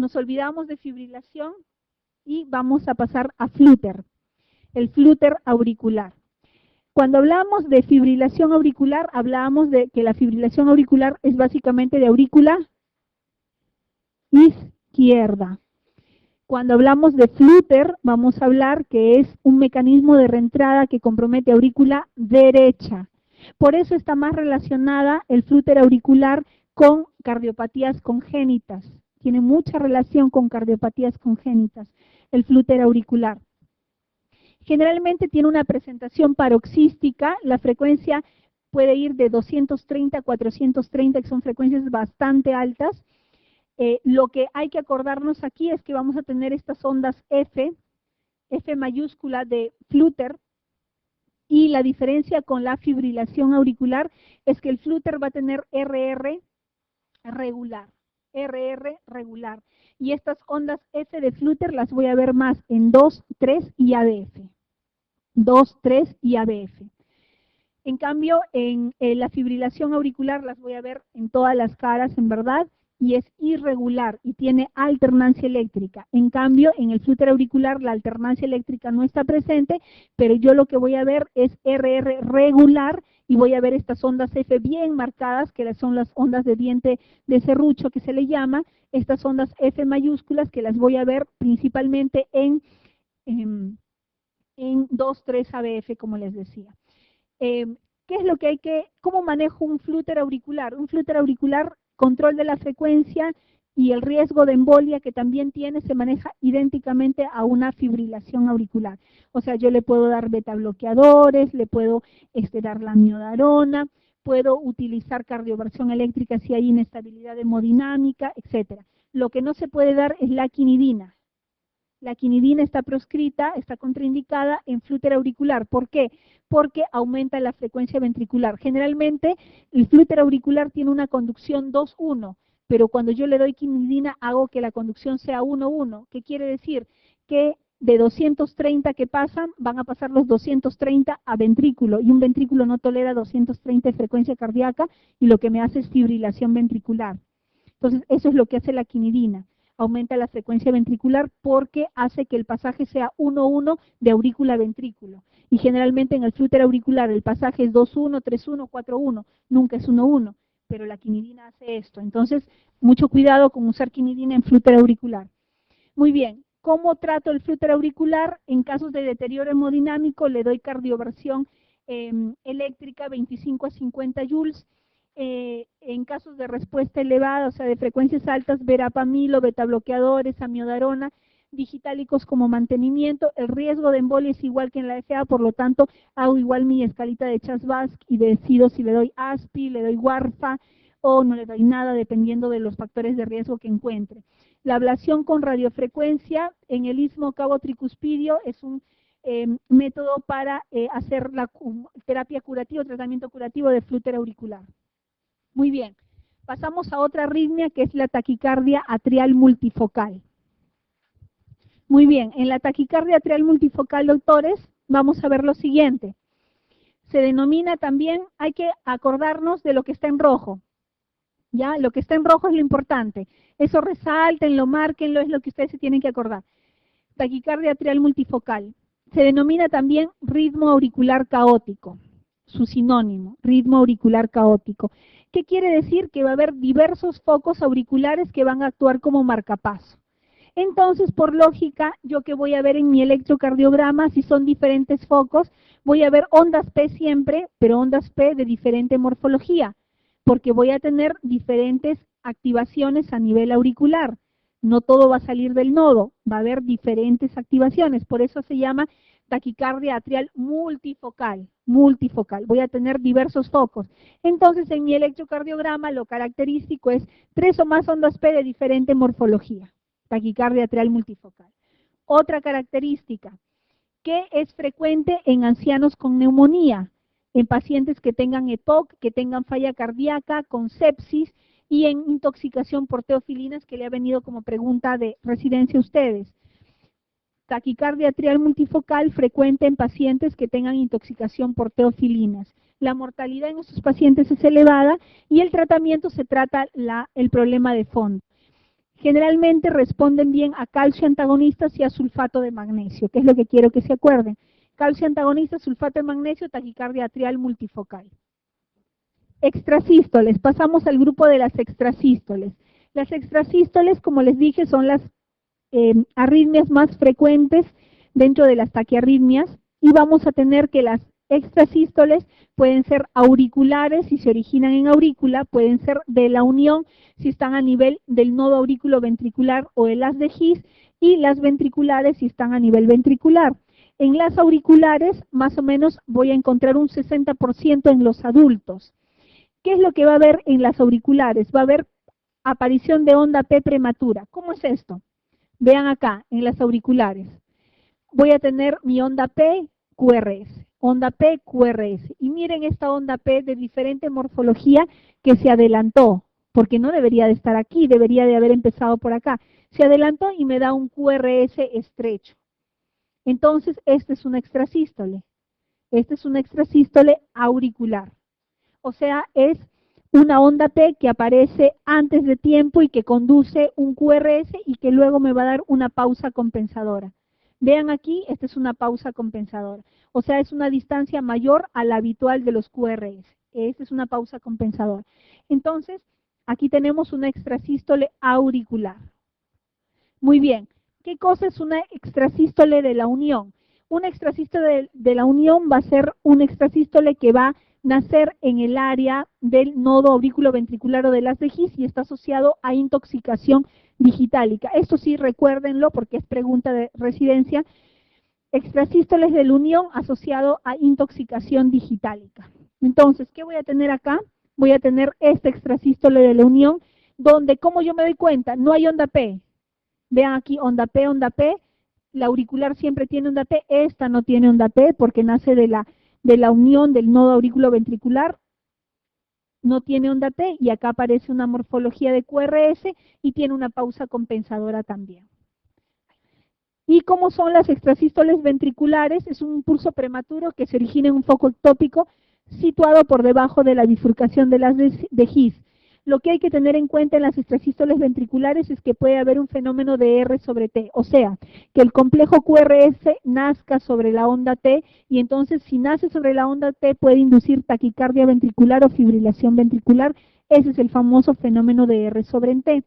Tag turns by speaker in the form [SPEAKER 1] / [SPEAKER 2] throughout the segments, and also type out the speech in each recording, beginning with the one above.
[SPEAKER 1] nos olvidamos de fibrilación y vamos a pasar a flúter, el flúter auricular. Cuando hablamos de fibrilación auricular, hablábamos de que la fibrilación auricular es básicamente de aurícula izquierda. Cuando hablamos de flúter, vamos a hablar que es un mecanismo de reentrada que compromete aurícula derecha. Por eso está más relacionada el flúter auricular con cardiopatías congénitas. Tiene mucha relación con cardiopatías congénitas, el flúter auricular. Generalmente tiene una presentación paroxística, la frecuencia puede ir de 230 a 430, que son frecuencias bastante altas. Lo que hay que acordarnos aquí es que vamos a tener estas ondas F mayúscula de flúter, y la diferencia con la fibrilación auricular es que el flúter va a tener RR regular, y estas ondas F de flúter las voy a ver más en 2, 3 y ABF. 2, 3 y ABF. En cambio, en la fibrilación auricular las voy a ver en todas las caras, en verdad, y es irregular y tiene alternancia eléctrica. En cambio, en el flúter auricular la alternancia eléctrica no está presente, pero yo lo que voy a ver es RR regular y voy a ver estas ondas F bien marcadas, que son las ondas de diente de serrucho que se le llama, estas ondas F mayúsculas que las voy a ver principalmente en 2, 3 ABF, como les decía. ¿Qué es lo que hay que, cómo manejo un flúter auricular? Un flúter auricular, control de la frecuencia y el riesgo de embolia que también tiene, se maneja idénticamente a una fibrilación auricular. O sea, yo le puedo dar beta bloqueadores, le puedo dar la amiodarona, puedo utilizar cardioversión eléctrica si hay inestabilidad hemodinámica, etcétera. Lo que no se puede dar es la quinidina. La quinidina está proscrita, está contraindicada en flúter auricular. ¿Por qué? Porque aumenta la frecuencia ventricular. Generalmente el flúter auricular tiene una conducción 2-1, pero cuando yo le doy quinidina hago que la conducción sea 1-1. ¿Qué quiere decir? Que de 230 que pasan, van a pasar los 230 a ventrículo, y un ventrículo no tolera 230 de frecuencia cardíaca, y lo que me hace es fibrilación ventricular. Entonces, eso es lo que hace la quinidina. Aumenta la frecuencia ventricular porque hace que el pasaje sea 1-1 de aurícula a ventrículo. Y generalmente en el flúter auricular el pasaje es 2-1, 3-1, 4-1, nunca es 1-1, pero la quinidina hace esto. Entonces, mucho cuidado con usar quinidina en flúter auricular. Muy bien, ¿cómo trato el flúter auricular? En casos de deterioro hemodinámico le doy cardioversión eléctrica 25 a 50 joules. En casos de respuesta elevada, o sea, de frecuencias altas, verapamilo, betabloqueadores, amiodarona, digitálicos como mantenimiento. El riesgo de embolia es igual que en la FA, por lo tanto, hago igual mi escalita de Chas-Basque y decido si le doy ASPI, le doy Warfa o no le doy nada, dependiendo de los factores de riesgo que encuentre. La ablación con radiofrecuencia en el istmo cabo tricuspidio es un método para hacer la terapia curativa, tratamiento curativo de flúter auricular. Muy bien, pasamos a otra arritmia que es la taquicardia atrial multifocal. Muy bien, en la taquicardia atrial multifocal, doctores, vamos a ver lo siguiente. Se denomina también, hay que acordarnos de lo que está en rojo. ¿Ya? Lo que está en rojo es lo importante. Eso resáltenlo, márquenlo, es lo que ustedes se tienen que acordar. Taquicardia atrial multifocal. Se denomina también ritmo auricular caótico. Su sinónimo, ritmo auricular caótico. ¿Qué quiere decir? Que va a haber diversos focos auriculares que van a actuar como marcapaso. Entonces, por lógica, yo que voy a ver en mi electrocardiograma, si son diferentes focos, voy a ver ondas P siempre, pero ondas P de diferente morfología, porque voy a tener diferentes activaciones a nivel auricular. No todo va a salir del nodo, va a haber diferentes activaciones, por eso se llama taquicardia atrial multifocal, voy a tener diversos focos. Entonces, en mi electrocardiograma lo característico es 3 o más ondas P de diferente morfología, taquicardia atrial multifocal. Otra característica, que es frecuente en ancianos con neumonía, en pacientes que tengan EPOC, que tengan falla cardíaca, con sepsis y en intoxicación por teofilinas, que le ha venido como pregunta de residencia a ustedes. Taquicardia atrial multifocal frecuente en pacientes que tengan intoxicación por teofilinas. La mortalidad en estos pacientes es elevada y el tratamiento se trata el problema de fondo. generalmente responden bien a calcio antagonistas y a sulfato de magnesio, que es lo que quiero que se acuerden. Calcio antagonista, sulfato de magnesio, taquicardia atrial multifocal. Extrasístoles, pasamos al grupo de las extrasístoles. Las extrasístoles, como les dije, son las arritmias más frecuentes dentro de las taquiarritmias, y vamos a tener que las extrasístoles pueden ser auriculares si se originan en aurícula, pueden ser de la unión si están a nivel del nodo aurículo ventricular o el haz de His, y las ventriculares si están a nivel ventricular. En las auriculares, más o menos, voy a encontrar un 60% en los adultos. ¿Qué es lo que va a haber en las auriculares? Va a haber aparición de onda P prematura. ¿Cómo es esto? Vean acá, en las auriculares. Voy a tener mi onda P, QRS. Onda P, QRS. Y miren esta onda P de diferente morfología que se adelantó, porque no debería de estar aquí, debería de haber empezado por acá. Se adelantó y me da un QRS estrecho. Entonces, este es una extrasístole. Este es una extrasístole auricular. O sea, es una onda P que aparece antes de tiempo y que conduce un QRS y que luego me va a dar una pausa compensadora. Vean aquí, esta es una pausa compensadora. O sea, es una distancia mayor a la habitual de los QRS. Esta es una pausa compensadora. Entonces, aquí tenemos una extrasístole auricular. Muy bien. ¿Qué cosa es una extrasístole de la unión? Una extrasístole de la unión va a ser una extrasístole que va a nacer en el área del nodo aurículo ventricular o del haz de His y está asociado a intoxicación digitálica. Esto sí, recuérdenlo porque es pregunta de residencia. Extrasístoles de la unión asociado a intoxicación digitálica. Entonces, ¿qué voy a tener acá? Voy a tener esta extrasístole de la unión donde, ¿cómo yo me doy cuenta? No hay onda P. Vean aquí, onda P, la auricular siempre tiene onda P, esta no tiene onda P porque nace de la unión del nodo aurículo ventricular, no tiene onda P y acá aparece una morfología de QRS y tiene una pausa compensadora también. ¿Y cómo son las extrasístoles ventriculares? Es un impulso prematuro que se origina en un foco ectópico situado por debajo de la bifurcación de las de His. Lo que hay que tener en cuenta en las extrasístoles ventriculares es que puede haber un fenómeno de R sobre T, o sea, que el complejo QRS nazca sobre la onda T y entonces si nace sobre la onda T puede inducir taquicardia ventricular o fibrilación ventricular. Ese es el famoso fenómeno de R sobre T.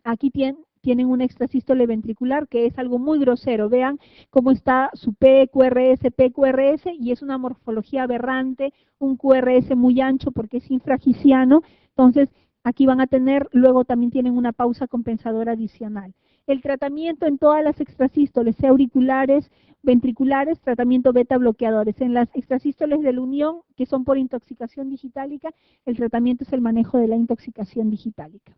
[SPEAKER 1] Aquí tienen una extrasístole ventricular que es algo muy grosero. Vean cómo está su PQRS, y es una morfología aberrante, un QRS muy ancho porque es infragiciano. Entonces, aquí van a tener, luego también tienen una pausa compensadora adicional. El tratamiento en todas las extrasístoles, sea auriculares, ventriculares, tratamiento beta bloqueadores. En las extrasístoles de la unión, que son por intoxicación digitálica, el tratamiento es el manejo de la intoxicación digitálica.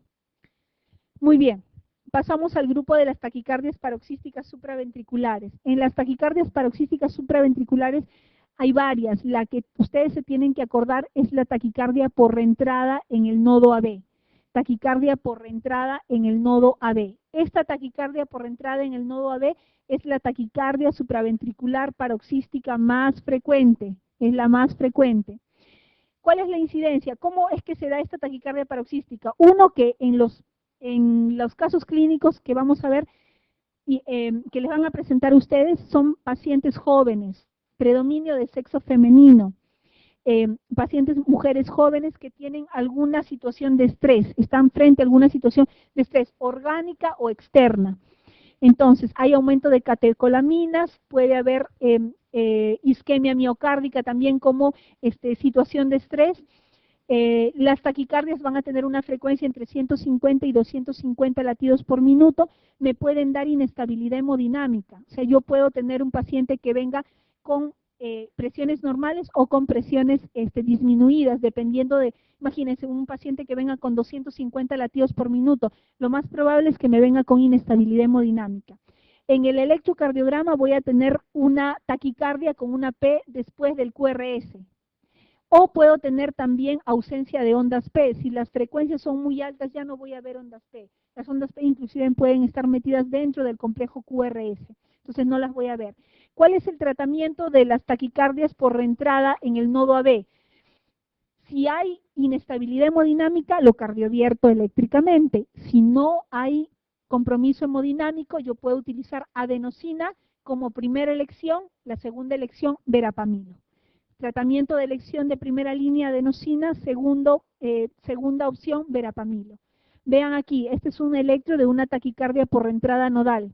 [SPEAKER 1] Muy bien, pasamos al grupo de las taquicardias paroxísticas supraventriculares. En las taquicardias paroxísticas supraventriculares hay varias. La que ustedes se tienen que acordar es la taquicardia por reentrada en el nodo AB. Taquicardia por reentrada en el nodo AB. Esta taquicardia por reentrada en el nodo AB es la taquicardia supraventricular paroxística más frecuente, es la más frecuente. ¿Cuál es la incidencia? ¿Cómo es que se da esta taquicardia paroxística? Uno, que en los casos clínicos que vamos a ver y que les van a presentar a ustedes son pacientes jóvenes, predominio de sexo femenino, pacientes mujeres jóvenes que tienen alguna situación de estrés, están frente a alguna situación de estrés orgánica o externa. Entonces, hay aumento de catecolaminas, puede haber isquemia miocárdica también como situación de estrés. Las taquicardias van a tener una frecuencia entre 150 y 250 latidos por minuto, me pueden dar inestabilidad hemodinámica. O sea, yo puedo tener un paciente que venga con presiones normales o con presiones disminuidas, dependiendo de, imagínense, un paciente que venga con 250 latidos por minuto, lo más probable es que me venga con inestabilidad hemodinámica. En el electrocardiograma voy a tener una taquicardia con una P después del QRS. O puedo tener también ausencia de ondas P. Si las frecuencias son muy altas, ya no voy a ver ondas P. Las ondas P inclusive pueden estar metidas dentro del complejo QRS. Entonces no las voy a ver. ¿Cuál es el tratamiento de las taquicardias por reentrada en el nodo AB? Si hay inestabilidad hemodinámica, lo cardiovierto eléctricamente. Si no hay compromiso hemodinámico, yo puedo utilizar adenosina como primera elección, la segunda elección, verapamilo. Tratamiento de elección de primera línea, adenosina, segunda opción, verapamilo. Vean aquí, este es un electro de una taquicardia por entrada nodal.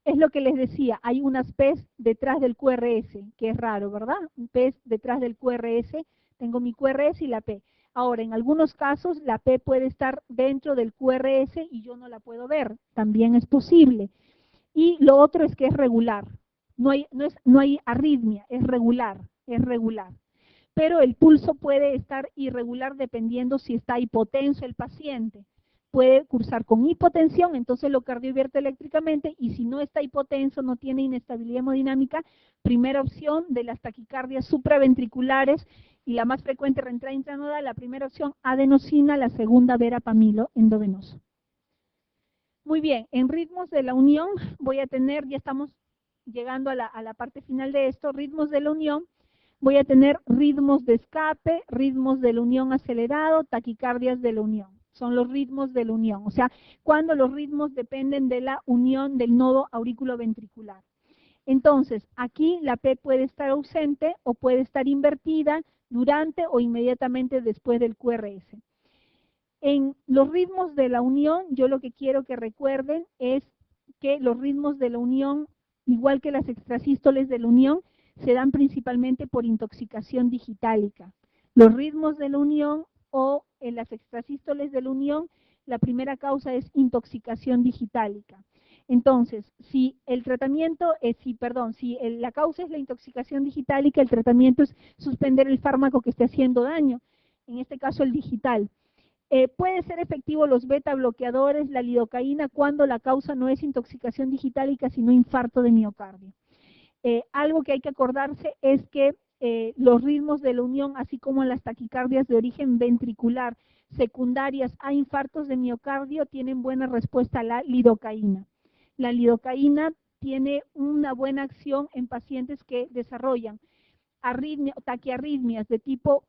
[SPEAKER 1] Es lo que les decía, hay unas P's detrás del QRS, que es raro, ¿verdad? Un P detrás del QRS, tengo mi QRS y la P. Ahora, en algunos casos, la P puede estar dentro del QRS y yo no la puedo ver, también es posible. Y lo otro es que es regular, no hay arritmia, es regular, es regular. Pero el pulso puede estar irregular dependiendo si está hipotenso el paciente. Puede cursar con hipotensión, entonces lo cardiovierte eléctricamente, y si no está hipotenso, no tiene inestabilidad hemodinámica, primera opción de las taquicardias supraventriculares, y la más frecuente reentrada intranodal, la primera opción adenosina, la segunda verapamilo endovenoso. Muy bien, en ritmos de la unión voy a tener, ya estamos llegando a la parte final de esto, ritmos de la unión, voy a tener ritmos de escape, ritmos de la unión acelerado, taquicardias de la unión. Son los ritmos de la unión, o sea, cuando los ritmos dependen de la unión del nodo auriculoventricular. Entonces, aquí la P puede estar ausente o puede estar invertida durante o inmediatamente después del QRS. En los ritmos de la unión, yo lo que quiero que recuerden es que los ritmos de la unión, igual que las extrasístoles de la unión, se dan principalmente por intoxicación digitálica. Los ritmos de la unión o en las extrasístoles de la unión, la primera causa es intoxicación digitálica. Entonces, si el tratamiento es, si la causa es la intoxicación digitálica, el tratamiento es suspender el fármaco que esté haciendo daño, en este caso el digital. Puede ser efectivo los beta bloqueadores, la lidocaína, cuando la causa no es intoxicación digitálica, sino infarto de miocardio. Algo que hay que acordarse es que los ritmos de la unión, así como las taquicardias de origen ventricular secundarias a infartos de miocardio, tienen buena respuesta a la lidocaína. La lidocaína tiene una buena acción en pacientes que desarrollan taquiarritmias de tipo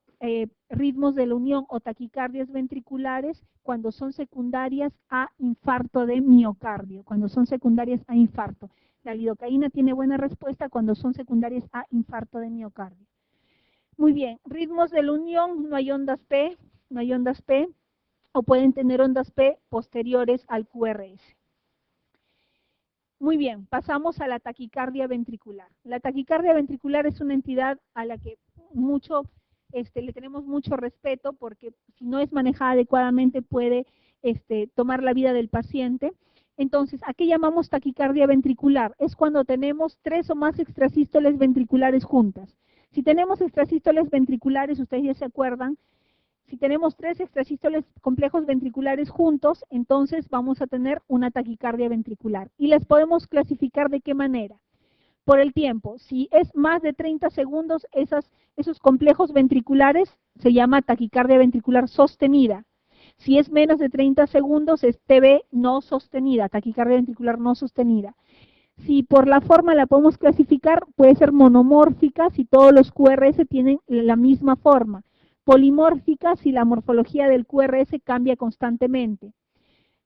[SPEAKER 1] ritmos de la unión o taquicardias ventriculares cuando son secundarias a infarto de miocardio, cuando son secundarias a infarto. La lidocaína tiene buena respuesta cuando son secundarias a infarto de miocardio. Muy bien, ritmos de la unión, no hay ondas P, o pueden tener ondas P posteriores al QRS. Muy bien, pasamos a la taquicardia ventricular. La taquicardia ventricular es una entidad a la que le tenemos mucho respeto, porque si no es manejada adecuadamente puede tomar la vida del paciente. Entonces, ¿a qué llamamos taquicardia ventricular? Es cuando tenemos 3 o más extrasístoles ventriculares juntas. Si tenemos extrasístoles ventriculares, ustedes ya se acuerdan, si tenemos 3 extrasístoles complejos ventriculares juntos, entonces vamos a tener una taquicardia ventricular. Y las podemos clasificar ¿de qué manera? Por el tiempo. Si es más de 30 segundos, esos complejos ventriculares se llama taquicardia ventricular sostenida. Si es menos de 30 segundos, es TB no sostenida, taquicardia ventricular no sostenida. Si por la forma la podemos clasificar, puede ser monomórfica si todos los QRS tienen la misma forma. Polimórfica si la morfología del QRS cambia constantemente.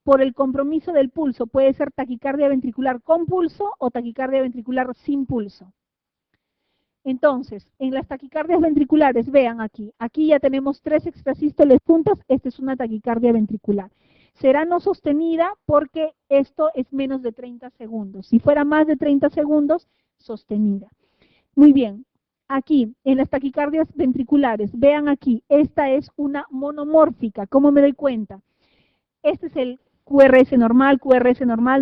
[SPEAKER 1] Por el compromiso del pulso, puede ser taquicardia ventricular con pulso o taquicardia ventricular sin pulso. Entonces, en las taquicardias ventriculares, vean aquí ya tenemos 3 extrasístoles juntas, esta es una taquicardia ventricular. Será no sostenida porque esto es menos de 30 segundos. Si fuera más de 30 segundos, sostenida. Muy bien, aquí en las taquicardias ventriculares, vean aquí, esta es una monomórfica. ¿Cómo me doy cuenta? Este es el QRS normal,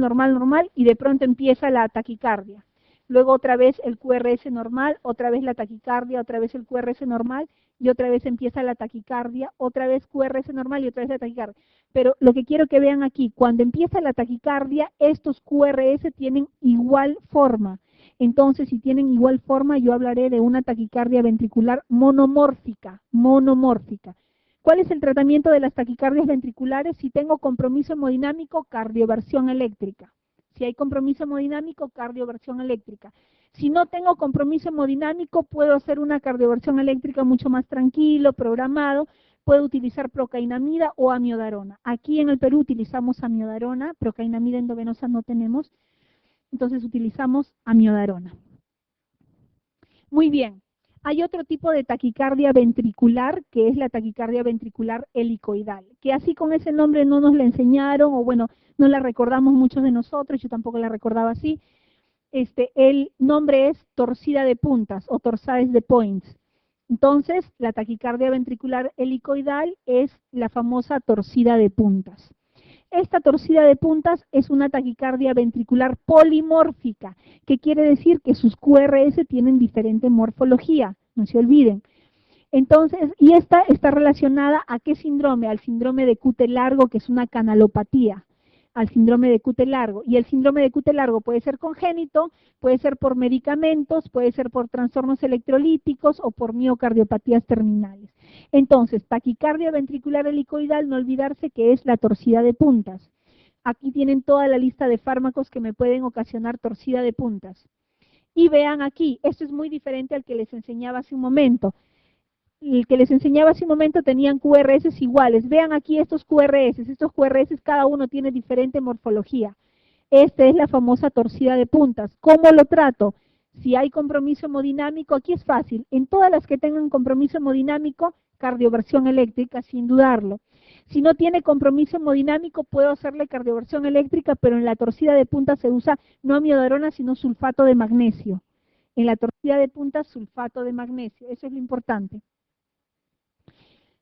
[SPEAKER 1] normal, y de pronto empieza la taquicardia. Luego otra vez el QRS normal, otra vez la taquicardia, otra vez el QRS normal, y otra vez empieza la taquicardia, otra vez QRS normal y otra vez la taquicardia. Pero lo que quiero que vean aquí, cuando empieza la taquicardia, estos QRS tienen igual forma. Entonces, si tienen igual forma, yo hablaré de una taquicardia ventricular monomórfica. ¿Cuál es el tratamiento de las taquicardias ventriculares? Si tengo compromiso hemodinámico, cardioversión eléctrica. Si hay compromiso hemodinámico, cardioversión eléctrica. Si no tengo compromiso hemodinámico, puedo hacer una cardioversión eléctrica mucho más tranquilo, programado. Puedo utilizar procainamida o amiodarona. Aquí en el Perú utilizamos amiodarona, procainamida endovenosa no tenemos, entonces utilizamos amiodarona. Muy bien. Hay otro tipo de taquicardia ventricular, que es la taquicardia ventricular helicoidal, que así con ese nombre no nos la enseñaron, o bueno, no la recordamos muchos de nosotros, yo tampoco la recordaba así. El nombre es torcida de puntas o torsades de points. Entonces, la taquicardia ventricular helicoidal es la famosa torcida de puntas. Esta torcida de puntas es una taquicardia ventricular polimórfica, que quiere decir que sus QRS tienen diferente morfología, no se olviden. Entonces, y esta está relacionada ¿a qué síndrome? Al síndrome de Cute largo, que es una canalopatía, al síndrome de Cute largo. Y el síndrome de Cute largo puede ser congénito, puede ser por medicamentos, puede ser por trastornos electrolíticos o por miocardiopatías terminales. Entonces, taquicardia ventricular helicoidal, no olvidarse que es la torcida de puntas. Aquí tienen toda la lista de fármacos que me pueden ocasionar torcida de puntas. Y vean aquí, esto es muy diferente al que les enseñaba hace un momento. El que les enseñaba hace un momento tenían QRS iguales. Vean aquí estos QRS cada uno tiene diferente morfología. Esta es la famosa torcida de puntas. ¿Cómo lo trato? Si hay compromiso hemodinámico, aquí es fácil. En todas las que tengan compromiso hemodinámico, cardioversión eléctrica, sin dudarlo. Si no tiene compromiso hemodinámico, puedo hacerle cardioversión eléctrica, pero en la torcida de puntas se usa no amiodarona, sino sulfato de magnesio. En la torcida de puntas, sulfato de magnesio. Eso es lo importante.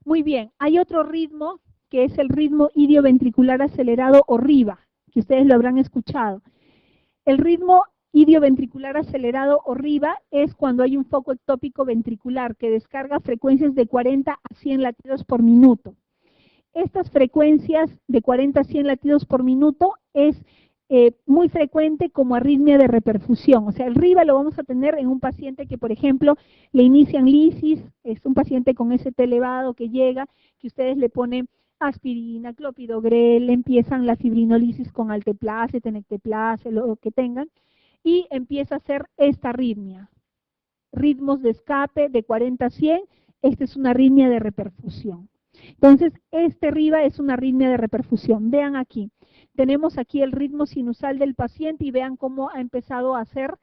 [SPEAKER 1] Muy bien, hay otro ritmo que es el ritmo idioventricular acelerado o RIVA, que ustedes lo habrán escuchado. El ritmo idioventricular acelerado o RIVA es cuando hay un foco ectópico ventricular que descarga frecuencias de 40 a 100 latidos por minuto. Estas frecuencias de 40 a 100 latidos por minuto es muy frecuente como arritmia de reperfusión. O sea, el RIVA lo vamos a tener en un paciente que, por ejemplo, le inician lisis, es un paciente con ST elevado que llega, que ustedes le ponen aspirina, clopidogrel, empiezan la fibrinolisis con alteplase, tenecteplase, lo que tengan, y empieza a hacer esta arritmia. Ritmos de escape de 40 a 100, esta es una arritmia de reperfusión. Entonces, este RIVA es una arritmia de reperfusión. Vean aquí. Tenemos aquí el ritmo sinusal del paciente y vean cómo ha empezado a hacer,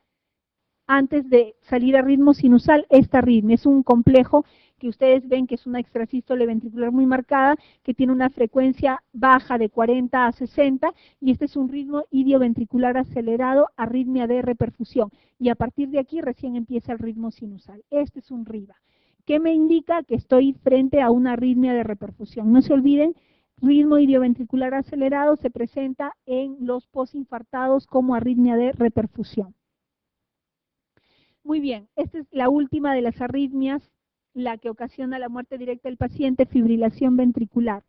[SPEAKER 1] antes de salir a ritmo sinusal, esta arritmia. Es un complejo que ustedes ven que es una extrasístole ventricular muy marcada, que tiene una frecuencia baja de 40 a 60, y este es un ritmo idioventricular acelerado, arritmia de reperfusión. Y a partir de aquí recién empieza el ritmo sinusal. Este es un RIVA. ¿Qué me indica? Que estoy frente a una arritmia de reperfusión. No se olviden, ritmo idioventricular acelerado se presenta en los posinfartados como arritmia de reperfusión. Muy bien, esta es la última de las arritmias, la que ocasiona la muerte directa del paciente, fibrilación ventricular.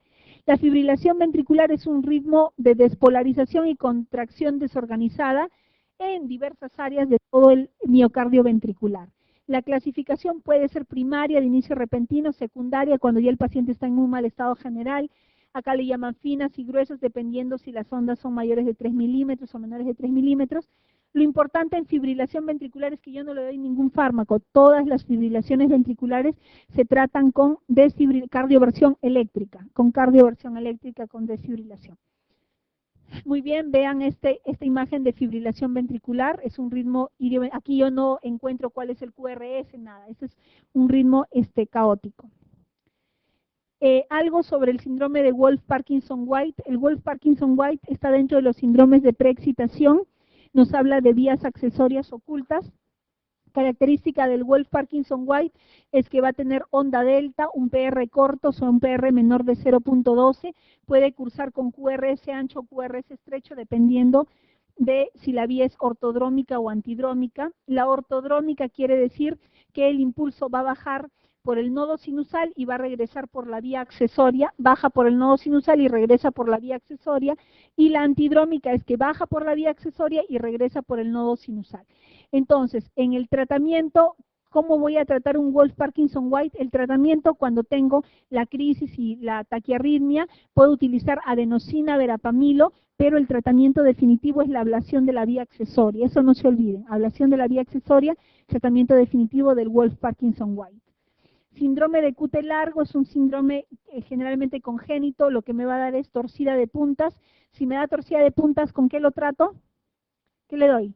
[SPEAKER 1] La fibrilación ventricular es un ritmo de despolarización y contracción desorganizada en diversas áreas de todo el miocardio ventricular. La clasificación puede ser primaria, de inicio repentino, secundaria, cuando ya el paciente está en un mal estado general. Acá le llaman finas y gruesas, dependiendo si las ondas son mayores de 3 milímetros o menores de 3 milímetros. Lo importante en fibrilación ventricular es que yo no le doy ningún fármaco. Todas las fibrilaciones ventriculares se tratan con cardioversión eléctrica, con desfibrilación. Muy bien, vean esta imagen de fibrilación ventricular, es un ritmo, aquí yo no encuentro cuál es el QRS, nada, este es un ritmo caótico. Algo sobre el síndrome de Wolff-Parkinson-White. El Wolff-Parkinson-White está dentro de los síndromes de preexcitación, nos habla de vías accesorias ocultas. Característica del Wolff-Parkinson-White es que va a tener onda delta, un PR corto o un PR menor de 0.12, puede cursar con QRS ancho o QRS estrecho dependiendo de si la vía es ortodrómica o antidrómica. La ortodrómica quiere decir que el impulso va a bajar por el nodo sinusal y va a regresar por la vía accesoria, baja por el nodo sinusal y regresa por la vía accesoria, y la antidrómica es que baja por la vía accesoria y regresa por el nodo sinusal. Entonces, en el tratamiento ¿Cómo voy a tratar un Wolff-Parkinson-White? El tratamiento cuando tengo la crisis y la taquiarritmia, puedo utilizar adenosina, verapamilo, pero el tratamiento definitivo es la ablación de la vía accesoria. Eso no se olviden, ablación de la vía accesoria, tratamiento definitivo del Wolff-Parkinson-White. Síndrome de QT largo es un síndrome generalmente congénito, lo que me va a dar es torcida de puntas. Si me da torcida de puntas, ¿con qué lo trato? ¿Qué le doy?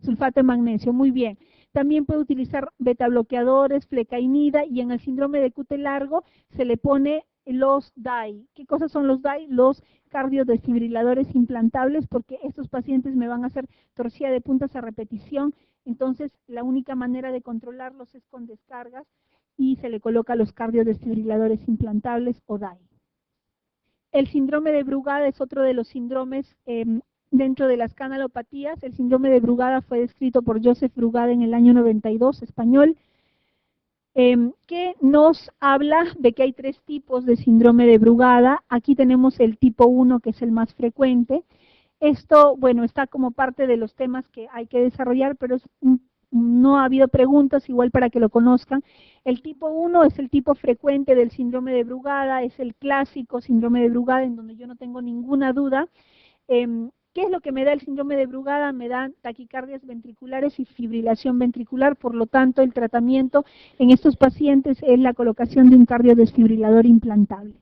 [SPEAKER 1] Sulfato de magnesio, muy bien. También puede utilizar betabloqueadores, flecainida, y en el síndrome de QT largo se le pone los DAI. ¿Qué cosas son los DAI? Los cardiodesfibriladores implantables, porque estos pacientes me van a hacer torcida de puntas a repetición, entonces la única manera de controlarlos es con descargas y se le coloca los cardiodesfibriladores implantables o DAI. El síndrome de Brugada es otro de los síndromes dentro de las canalopatías. El síndrome de Brugada fue descrito por Joseph Brugada en el año 92, español, que nos habla de que hay 3 tipos de síndrome de Brugada. Aquí tenemos el tipo 1, que es el más frecuente. Esto, bueno, está como parte de los temas que hay que desarrollar, pero no ha habido preguntas, igual para que lo conozcan. El tipo 1 es el tipo frecuente del síndrome de Brugada, es el clásico síndrome de Brugada, en donde yo no tengo ninguna duda. ¿Qué es lo que me da el síndrome de Brugada? Me dan taquicardias ventriculares y fibrilación ventricular, por lo tanto el tratamiento en estos pacientes es la colocación de un cardiodesfibrilador implantable.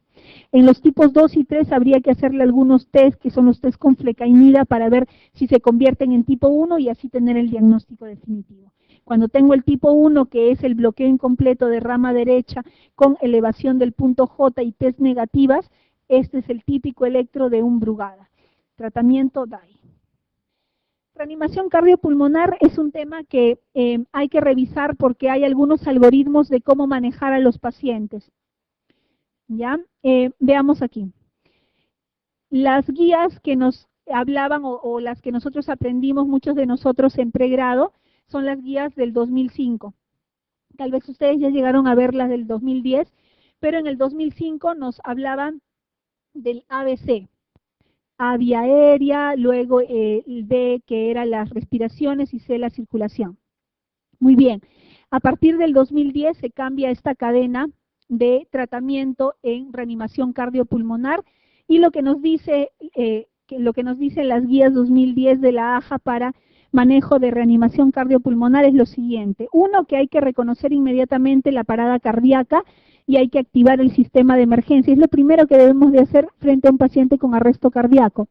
[SPEAKER 1] En los tipos 2 y 3 habría que hacerle algunos test, que son los test con flecainida, para ver si se convierten en tipo 1 y así tener el diagnóstico definitivo. Cuando tengo el tipo 1, que es el bloqueo incompleto de rama derecha con elevación del punto J y test negativas, este es el típico electro de un Brugada. Tratamiento DAI. Reanimación cardiopulmonar es un tema que hay que revisar porque hay algunos algoritmos de cómo manejar a los pacientes. ¿Ya? Veamos aquí. Las guías que nos hablaban o las que nosotros aprendimos, muchos de nosotros en pregrado, son las guías del 2005. Tal vez ustedes ya llegaron a ver las del 2010, pero en el 2005 nos hablaban del ABC. A vía aérea, luego el B, que eran las respiraciones, y C, la circulación. Muy bien, a partir del 2010 se cambia esta cadena de tratamiento en reanimación cardiopulmonar, y lo que nos dice las guías 2010 de la AJA para manejo de reanimación cardiopulmonar es lo siguiente. Uno, que hay que reconocer inmediatamente la parada cardíaca y hay que activar el sistema de emergencia. Es lo primero que debemos de hacer frente a un paciente con arresto cardíaco.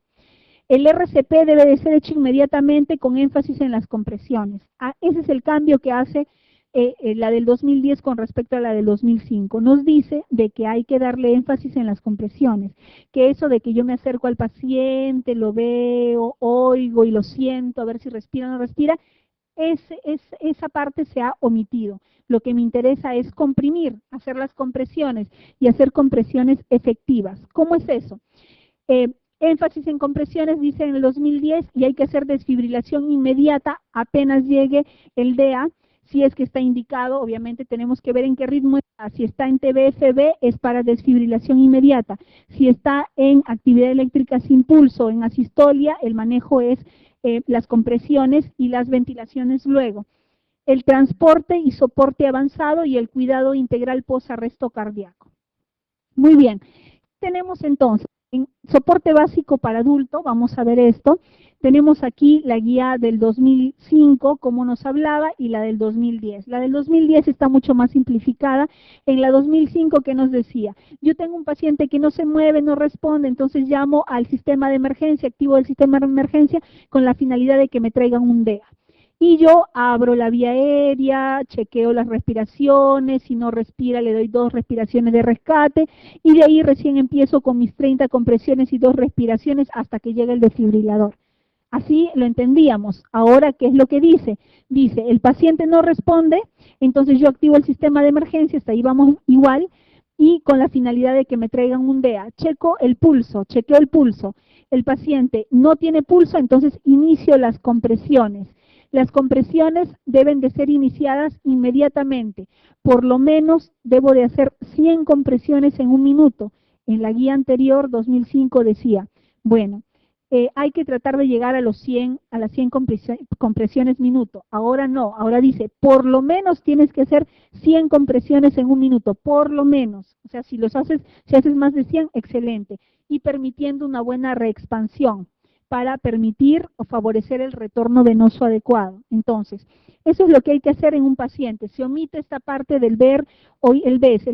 [SPEAKER 1] El RCP debe de ser hecho inmediatamente con énfasis en las compresiones. Ese es el cambio que hace la del 2010 con respecto a la del 2005. Nos dice de que hay que darle énfasis en las compresiones, que eso de que yo me acerco al paciente, lo veo, oigo y lo siento, a ver si respira o no respira, esa parte se ha omitido. Lo que me interesa es comprimir, hacer las compresiones y hacer compresiones efectivas. ¿Cómo es eso? Énfasis en compresiones, dice en el 2010, y hay que hacer desfibrilación inmediata apenas llegue el DEA. Si es que está indicado, obviamente tenemos que ver en qué ritmo está. Si está en TBFB es para desfibrilación inmediata. Si está en actividad eléctrica sin pulso, en asistolia, el manejo es las compresiones y las ventilaciones luego. El transporte y soporte avanzado y el cuidado integral post-arresto cardíaco. Muy bien, tenemos entonces en soporte básico para adulto, vamos a ver esto. Tenemos aquí la guía del 2005, como nos hablaba, y la del 2010. La del 2010 está mucho más simplificada. En la 2005, ¿qué nos decía? Yo tengo un paciente que no se mueve, no responde, entonces llamo al sistema de emergencia, activo el sistema de emergencia con la finalidad de que me traigan un DEA. Y yo abro la vía aérea, chequeo las respiraciones, si no respira le doy 2 respiraciones de rescate, y de ahí recién empiezo con mis 30 compresiones y 2 respiraciones hasta que llegue el desfibrilador. Así lo entendíamos. Ahora, ¿qué es lo que dice? Dice, el paciente no responde, entonces yo activo el sistema de emergencia, hasta ahí vamos igual, y con la finalidad de que me traigan un DEA. Chequeo el pulso. El paciente no tiene pulso, entonces inicio las compresiones. Las compresiones deben de ser iniciadas inmediatamente. Por lo menos debo de hacer 100 compresiones en un minuto. En la guía anterior, 2005, decía, bueno, hay que tratar de llegar a las 100 compresiones minuto. Ahora no, ahora dice, por lo menos tienes que hacer 100 compresiones en un minuto, por lo menos. O sea, si haces más de 100, excelente. Y permitiendo una buena reexpansión para permitir o favorecer el retorno venoso adecuado. Entonces, eso es lo que hay que hacer en un paciente. Se omite esta parte del ver, hoy el VES,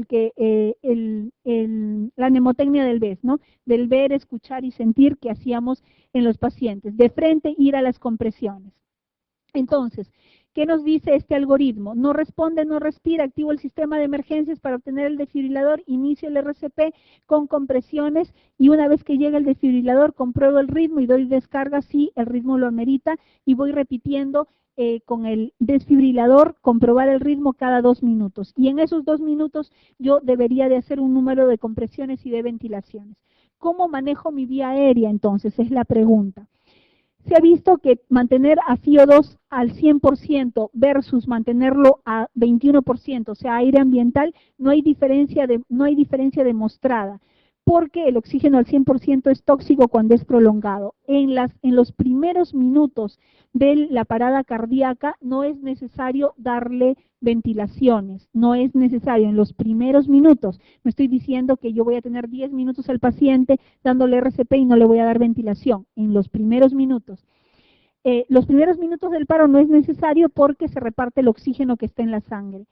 [SPEAKER 1] la mnemotecnia del VES, ¿no? Del ver, escuchar y sentir que hacíamos en los pacientes. De frente, ir a las compresiones. Entonces, ¿qué nos dice este algoritmo? No responde, no respira, activo el sistema de emergencias para obtener el desfibrilador, inicio el RCP con compresiones y una vez que llega el desfibrilador compruebo el ritmo y doy descarga si el ritmo lo amerita y voy repitiendo con el desfibrilador comprobar el ritmo cada 2 minutos. Y en esos 2 minutos yo debería de hacer un número de compresiones y de ventilaciones. ¿Cómo manejo mi vía aérea entonces? Es la pregunta. Se ha visto que mantener a CO2 al 100% versus mantenerlo a 21%, o sea, aire ambiental, no hay diferencia demostrada, porque el oxígeno al 100% es tóxico cuando es prolongado. En los primeros minutos de la parada cardíaca no es necesario darle ventilaciones, no es necesario en los primeros minutos. No estoy diciendo que yo voy a tener 10 minutos al paciente dándole RCP y no le voy a dar ventilación, en los primeros minutos. Los primeros minutos del paro no es necesario porque se reparte el oxígeno que está en la sangre.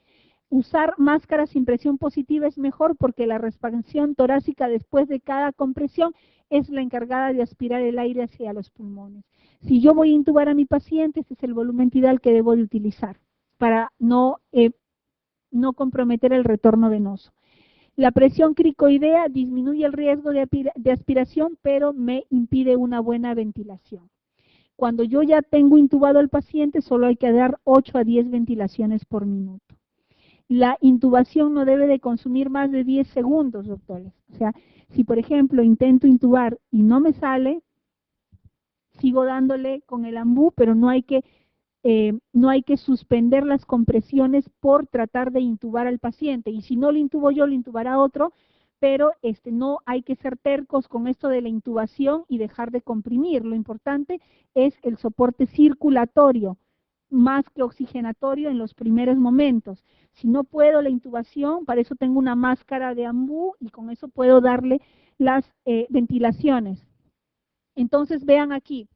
[SPEAKER 1] Usar máscaras sin presión positiva es mejor porque la expansión torácica después de cada compresión es la encargada de aspirar el aire hacia los pulmones. Si yo voy a intubar a mi paciente, este es el volumen tidal que debo de utilizar para no comprometer el retorno venoso. La presión cricoidea disminuye el riesgo de aspiración, pero me impide una buena ventilación. Cuando yo ya tengo intubado al paciente, solo hay que dar 8 a 10 ventilaciones por minuto. La intubación no debe de consumir más de 10 segundos, doctores. O sea, si por ejemplo intento intubar y no me sale, sigo dándole con el ambú, pero no hay que suspender las compresiones por tratar de intubar al paciente. Y si no lo intubo yo, lo intubará otro, pero no hay que ser tercos con esto de la intubación y dejar de comprimir. Lo importante es el soporte circulatorio, más que oxigenatorio en los primeros momentos. Si no puedo la intubación, para eso tengo una máscara de ambú y con eso puedo darle las ventilaciones. Entonces vean aquí,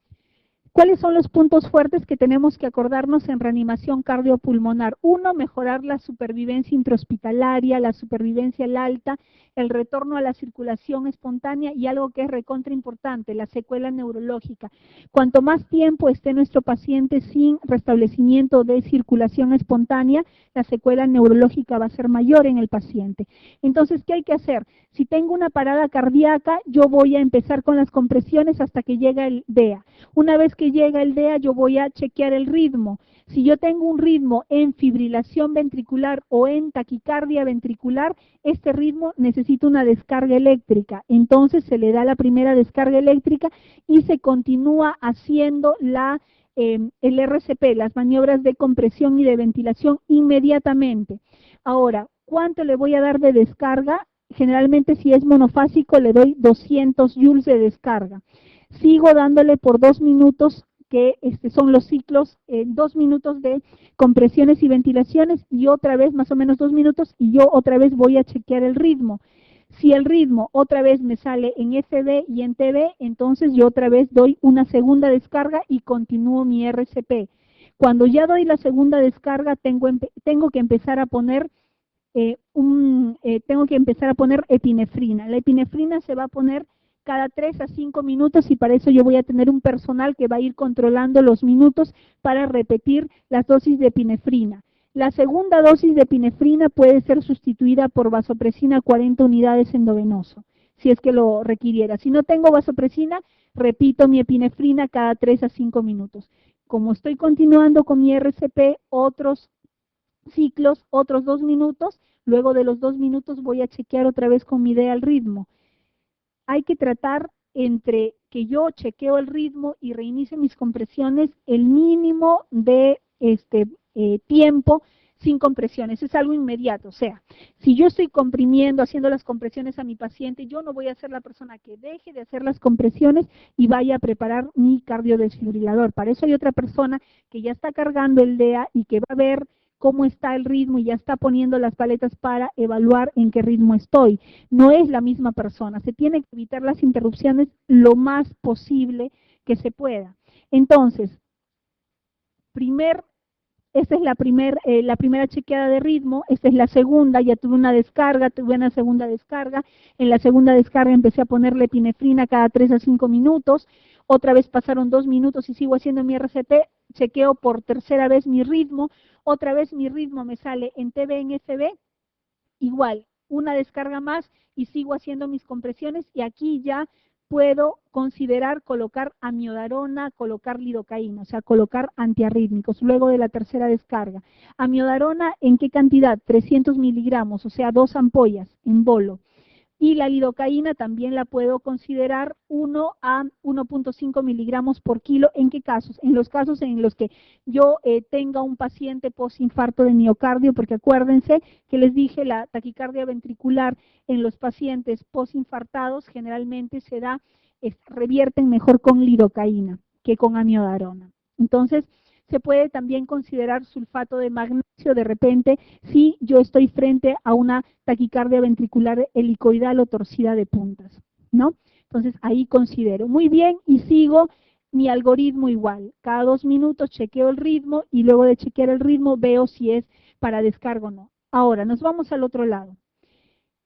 [SPEAKER 1] ¿cuáles son los puntos fuertes que tenemos que acordarnos en reanimación cardiopulmonar? Uno, mejorar la supervivencia intrahospitalaria, la supervivencia al alta, el retorno a la circulación espontánea y algo que es recontra importante, la secuela neurológica. Cuanto más tiempo esté nuestro paciente sin restablecimiento de circulación espontánea, la secuela neurológica va a ser mayor en el paciente. Entonces, ¿qué hay que hacer? Si tengo una parada cardíaca, yo voy a empezar con las compresiones hasta que llega el DEA. Una vez que llega el DEA, yo voy a chequear el ritmo. Si yo tengo un ritmo en fibrilación ventricular o en taquicardia ventricular, este ritmo necesita una descarga eléctrica. Entonces se le da la primera descarga eléctrica y se continúa haciendo el RCP, las maniobras de compresión y de ventilación inmediatamente. Ahora, ¿cuánto le voy a dar de descarga? Generalmente si es monofásico le doy 200 joules de descarga. Sigo dándole por 2 minutos, que son los ciclos, 2 minutos de compresiones y ventilaciones y otra vez más o menos 2 minutos y yo otra vez voy a chequear el ritmo. Si el ritmo otra vez me sale en FB y en TB, entonces yo otra vez doy una segunda descarga y continúo mi RCP. Cuando ya doy la segunda descarga tengo que empezar a poner epinefrina. La epinefrina se va a poner cada 3 a 5 minutos y para eso yo voy a tener un personal que va a ir controlando los minutos para repetir las dosis de epinefrina. La segunda dosis de epinefrina puede ser sustituida por vasopresina 40 unidades endovenoso, si es que lo requiriera. Si no tengo vasopresina, repito mi epinefrina cada 3 a 5 minutos. Como estoy continuando con mi RCP, otros ciclos, otros 2 minutos, luego de los 2 minutos voy a chequear otra vez con mi DEA el ritmo. Hay que tratar entre que yo chequeo el ritmo y reinicio mis compresiones el mínimo de tiempo sin compresiones, es algo inmediato. O sea, si yo estoy comprimiendo, haciendo las compresiones a mi paciente, yo no voy a ser la persona que deje de hacer las compresiones y vaya a preparar mi cardiodesfibrilador. Para eso hay otra persona que ya está cargando el DEA y que va a ver cómo está el ritmo y ya está poniendo las paletas para evaluar en qué ritmo estoy. No es la misma persona, se tiene que evitar las interrupciones lo más posible que se pueda. Entonces, esta es la primera chequeada de ritmo, esta es la segunda, ya tuve una descarga, tuve una segunda descarga, en la segunda descarga empecé a ponerle epinefrina cada 3 a 5 minutos, otra vez pasaron 2 minutos y sigo haciendo mi RCP, chequeo por tercera vez mi ritmo, otra vez mi ritmo me sale en TB, en FB, igual, una descarga más y sigo haciendo mis compresiones y aquí ya puedo considerar colocar amiodarona, colocar lidocaína, o sea, colocar antiarrítmicos luego de la tercera descarga. Amiodarona, ¿en qué cantidad? 300 miligramos, o sea, 2 ampollas en bolo. Y la lidocaína también la puedo considerar 1 a 1.5 miligramos por kilo. ¿En qué casos? En los casos en los que yo tenga un paciente postinfarto de miocardio, porque acuérdense que les dije la taquicardia ventricular en los pacientes postinfartados generalmente revierten mejor con lidocaína que con amiodarona. Entonces, se puede también considerar sulfato de magnesio de repente si yo estoy frente a una taquicardia ventricular helicoidal o torcida de puntas, ¿no? Entonces ahí considero. Muy bien, y sigo mi algoritmo igual. Cada 2 minutos chequeo el ritmo y luego de chequear el ritmo veo si es para descarga o no. Ahora, nos vamos al otro lado.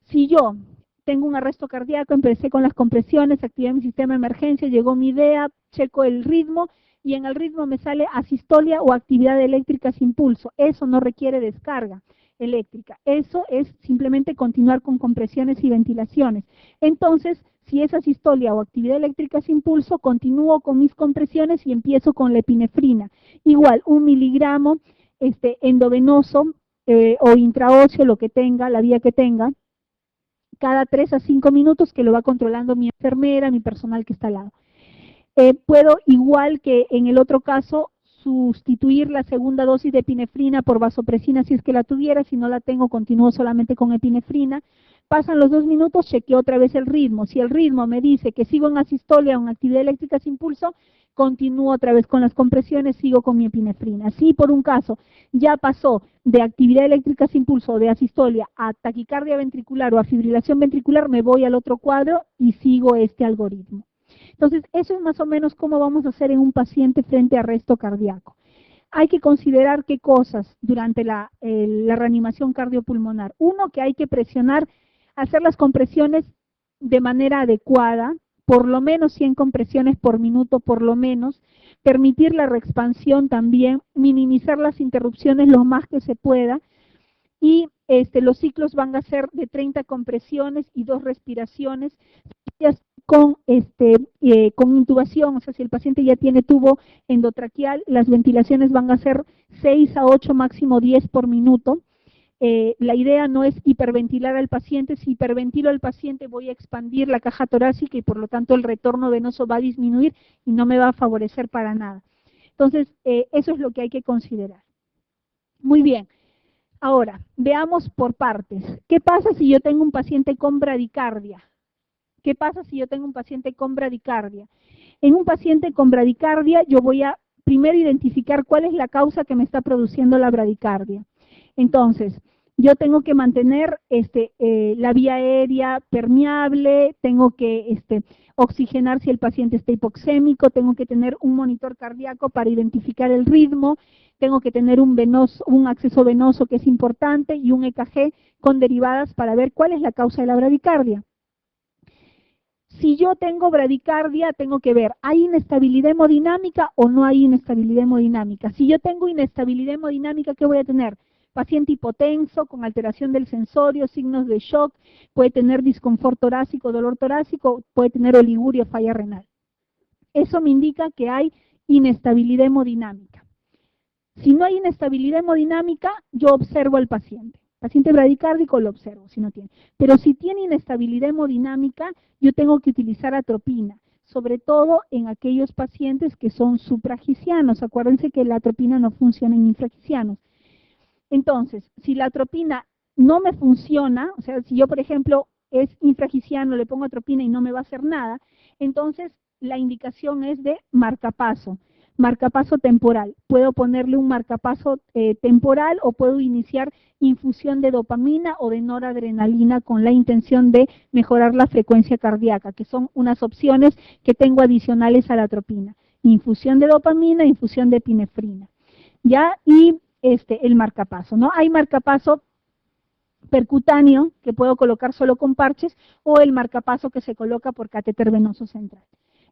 [SPEAKER 1] Si yo tengo un arresto cardíaco, empecé con las compresiones, activé mi sistema de emergencia, llegó mi idea, checo el ritmo, y en el ritmo me sale asistolia o actividad eléctrica sin pulso. Eso no requiere descarga eléctrica. Eso es simplemente continuar con compresiones y ventilaciones. Entonces, si es asistolia o actividad eléctrica sin pulso, continúo con mis compresiones y empiezo con la epinefrina. Igual, 1 miligramo endovenoso o intraóseo, lo que tenga, la vía que tenga, cada 3 a 5 minutos, que lo va controlando mi enfermera, mi personal que está al lado. Puedo, igual que en el otro caso, sustituir la segunda dosis de epinefrina por vasopresina si es que la tuviera. Si no la tengo, continúo solamente con epinefrina. Pasan los 2 minutos, chequeo otra vez el ritmo. Si el ritmo me dice que sigo en asistolia o en actividad eléctrica sin pulso, continúo otra vez con las compresiones, sigo con mi epinefrina. Si por un caso ya pasó de actividad eléctrica sin pulso o de asistolia a taquicardia ventricular o a fibrilación ventricular, me voy al otro cuadro y sigo este algoritmo. Entonces, eso es más o menos cómo vamos a hacer en un paciente frente a arresto cardíaco. Hay que considerar qué cosas durante la reanimación cardiopulmonar. Uno, que hay que presionar, hacer las compresiones de manera adecuada, por lo menos 100 compresiones por minuto, por lo menos, permitir la reexpansión también, minimizar las interrupciones lo más que se pueda, y los ciclos van a ser de 30 compresiones y 2 respiraciones, con intubación. O sea, si el paciente ya tiene tubo endotraqueal, las ventilaciones van a ser 6 a 8, máximo 10 por minuto. La idea no es hiperventilar al paciente. Si hiperventilo al paciente, voy a expandir la caja torácica y por lo tanto el retorno venoso va a disminuir y no me va a favorecer para nada. Entonces, eso es lo que hay que considerar. Muy bien. Ahora, veamos por partes. ¿Qué pasa si yo tengo un paciente con bradicardia? ¿Qué pasa si yo tengo un paciente con bradicardia? En un paciente con bradicardia, yo voy a primero identificar cuál es la causa que me está produciendo la bradicardia. Entonces, yo tengo que mantener la vía aérea permeable, tengo que oxigenar si el paciente está hipoxémico, tengo que tener un monitor cardíaco para identificar el ritmo, tengo que tener un acceso venoso que es importante y un EKG con derivadas para ver cuál es la causa de la bradicardia. Si yo tengo bradicardia, tengo que ver, ¿hay inestabilidad hemodinámica o no hay inestabilidad hemodinámica? Si yo tengo inestabilidad hemodinámica, ¿qué voy a tener? Paciente hipotenso, con alteración del sensorio, signos de shock, puede tener disconfort torácico, dolor torácico, puede tener oliguria o falla renal. Eso me indica que hay inestabilidad hemodinámica. Si no hay inestabilidad hemodinámica, yo observo al paciente. Paciente bradicárdico lo observo, si no tiene. Pero si tiene inestabilidad hemodinámica, yo tengo que utilizar atropina, sobre todo en aquellos pacientes que son supragicianos. Acuérdense que la atropina no funciona en infragicianos. Entonces, si la atropina no me funciona, o sea, si yo, por ejemplo, es infragiciano, le pongo atropina y no me va a hacer nada, entonces la indicación es de marcapaso temporal. Puedo ponerle un marcapaso temporal o puedo iniciar infusión de dopamina o de noradrenalina con la intención de mejorar la frecuencia cardíaca, que son unas opciones que tengo adicionales a la atropina. Infusión de dopamina, infusión de epinefrina. ¿Ya? Y el marcapaso, ¿no? Hay marcapaso percutáneo que puedo colocar solo con parches o el marcapaso que se coloca por catéter venoso central.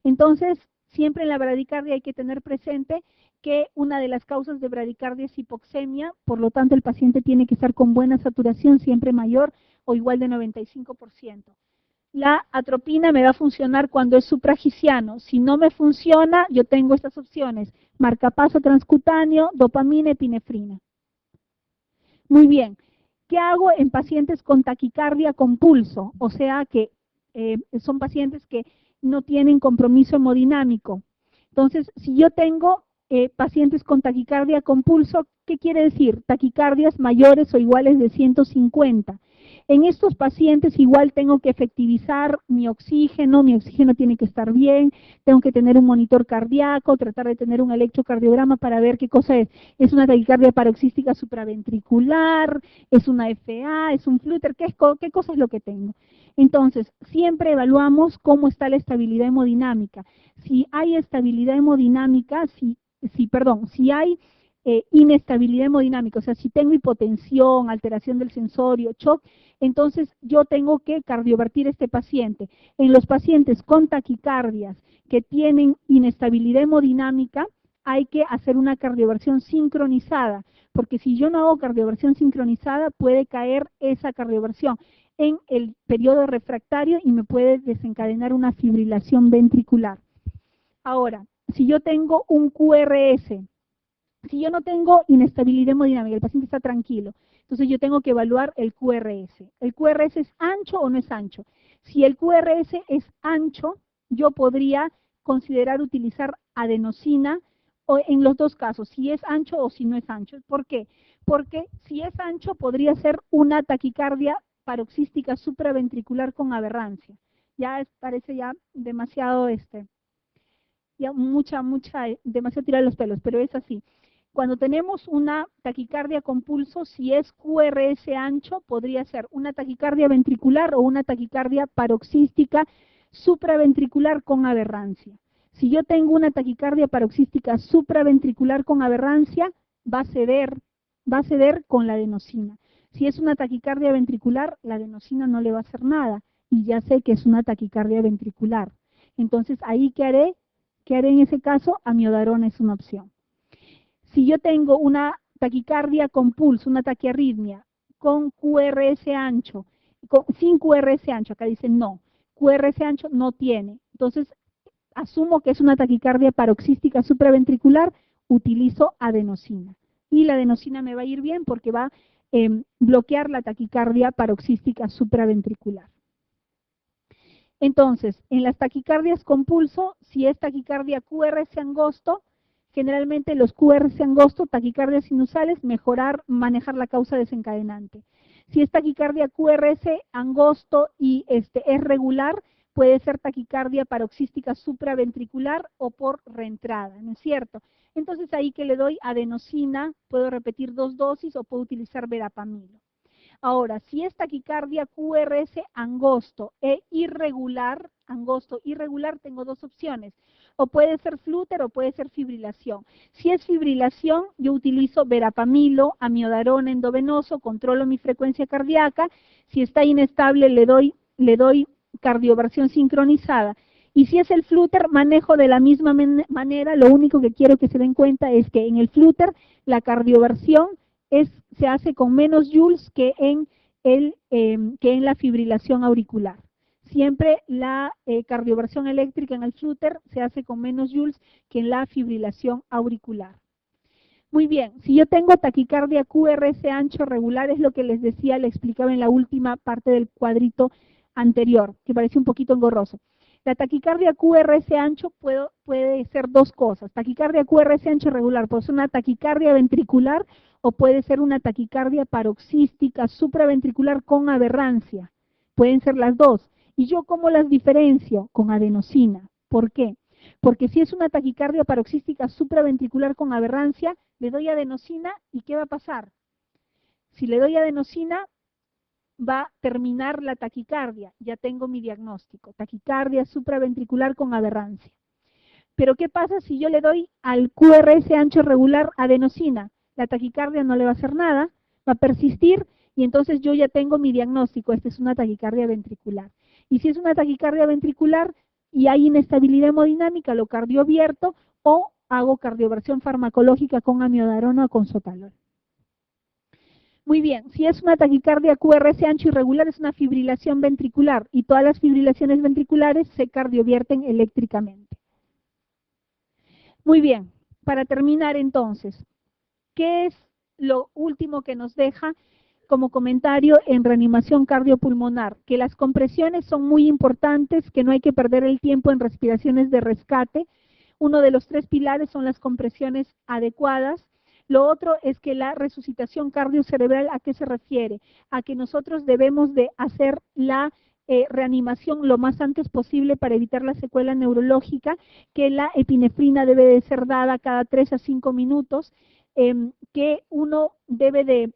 [SPEAKER 1] Entonces, siempre en la bradicardia hay que tener presente que una de las causas de bradicardia es hipoxemia, por lo tanto el paciente tiene que estar con buena saturación, siempre mayor o igual de 95%. La atropina me va a funcionar cuando es supragiciano. Si no me funciona, yo tengo estas opciones: marcapaso transcutáneo, dopamina, epinefrina. Muy bien. ¿Qué hago en pacientes con taquicardia con pulso? O sea que son pacientes que no tienen compromiso hemodinámico. Entonces, si yo tengo pacientes con taquicardia con pulso, ¿qué quiere decir? Taquicardias mayores o iguales de 150. En estos pacientes igual tengo que efectivizar mi oxígeno tiene que estar bien, tengo que tener un monitor cardíaco, tratar de tener un electrocardiograma para ver qué cosa es. ¿Es una taquicardia paroxística supraventricular? ¿Es una FA? ¿Es un flutter? ¿Qué cosa es lo que tengo? Entonces, siempre evaluamos cómo está la estabilidad hemodinámica. Si hay estabilidad hemodinámica, si hay inestabilidad hemodinámica, o sea, si tengo hipotensión, alteración del sensorio, shock, entonces yo tengo que cardiovertir a este paciente. En los pacientes con taquicardias que tienen inestabilidad hemodinámica, hay que hacer una cardioversión sincronizada, porque si yo no hago cardioversión sincronizada, puede caer esa cardioversión en el periodo refractario y me puede desencadenar una fibrilación ventricular. Ahora, si yo tengo un QRS, si yo no tengo inestabilidad hemodinámica, el paciente está tranquilo, entonces yo tengo que evaluar el QRS. ¿El QRS es ancho o no es ancho? Si el QRS es ancho, yo podría considerar utilizar adenosina o en los dos casos, si es ancho o si no es ancho. ¿Por qué? Porque si es ancho podría ser una taquicardia paroxística supraventricular con aberrancia. Ya parece ya demasiado ya demasiado tirar los pelos, pero es así. Cuando tenemos una taquicardia con pulso, si es QRS ancho, podría ser una taquicardia ventricular o una taquicardia paroxística supraventricular con aberrancia. Si yo tengo una taquicardia paroxística supraventricular con aberrancia, va a ceder con la adenosina. Si es una taquicardia ventricular, la adenosina no le va a hacer nada y ya sé que es una taquicardia ventricular. Entonces, ahí, ¿qué haré? ¿Qué haré en ese caso? Amiodarona es una opción. Si yo tengo una taquicardia con pulso, una taquiarritmia, con QRS ancho, sin QRS ancho, acá dicen no, QRS ancho no tiene, entonces asumo que es una taquicardia paroxística supraventricular, utilizo adenosina. Y la adenosina me va a ir bien porque va a bloquear la taquicardia paroxística supraventricular. Entonces, en las taquicardias con pulso, si es taquicardia QRS angosto, generalmente los QRS angosto, taquicardias sinusales, manejar la causa desencadenante. Si es taquicardia QRS angosto y es regular, puede ser taquicardia paroxística supraventricular o por reentrada, ¿no es cierto? Entonces ahí que le doy adenosina, puedo repetir 2 dosis o puedo utilizar verapamilo. Ahora, si es taquicardia QRS angosto e irregular, tengo dos opciones. O puede ser flutter o puede ser fibrilación. Si es fibrilación, yo utilizo verapamilo, amiodarona endovenoso, controlo mi frecuencia cardíaca. Si está inestable, le doy cardioversión sincronizada. Y si es el flutter, manejo de la misma manera. Lo único que quiero que se den cuenta es que en el flutter la cardioversión se hace con menos joules que en la fibrilación auricular. Siempre la cardioversión eléctrica en el flutter se hace con menos joules que en la fibrilación auricular. Muy bien, si yo tengo taquicardia QRS ancho regular, es lo que les decía, le explicaba en la última parte del cuadrito anterior, que parece un poquito engorroso. La taquicardia QRS ancho puede ser dos cosas. Taquicardia QRS ancho regular puede ser una taquicardia ventricular o puede ser una taquicardia paroxística supraventricular con aberrancia. Pueden ser las dos. ¿Y yo cómo las diferencio? Con adenosina. ¿Por qué? Porque si es una taquicardia paroxística supraventricular con aberrancia, le doy adenosina y ¿qué va a pasar? Si le doy adenosina, va a terminar la taquicardia. Ya tengo mi diagnóstico. Taquicardia supraventricular con aberrancia. Pero ¿qué pasa si yo le doy al QRS ancho regular adenosina? La taquicardia no le va a hacer nada, va a persistir y entonces yo ya tengo mi diagnóstico. Esta es una taquicardia ventricular. Y si es una taquicardia ventricular y hay inestabilidad hemodinámica, lo cardiovierto o hago cardioversión farmacológica con amiodarona o con sotalol. Muy bien, si es una taquicardia QRS ancho irregular, es una fibrilación ventricular y todas las fibrilaciones ventriculares se cardiovierten eléctricamente. Muy bien, para terminar entonces, ¿qué es lo último que nos deja como comentario en reanimación cardiopulmonar? Que las compresiones son muy importantes, que no hay que perder el tiempo en respiraciones de rescate. Uno de los 3 pilares son las compresiones adecuadas. Lo otro es que la resucitación cardiocerebral, ¿a qué se refiere? A que nosotros debemos de hacer la reanimación lo más antes posible para evitar la secuela neurológica, que la epinefrina debe de ser dada cada 3 a 5 minutos, que uno debe de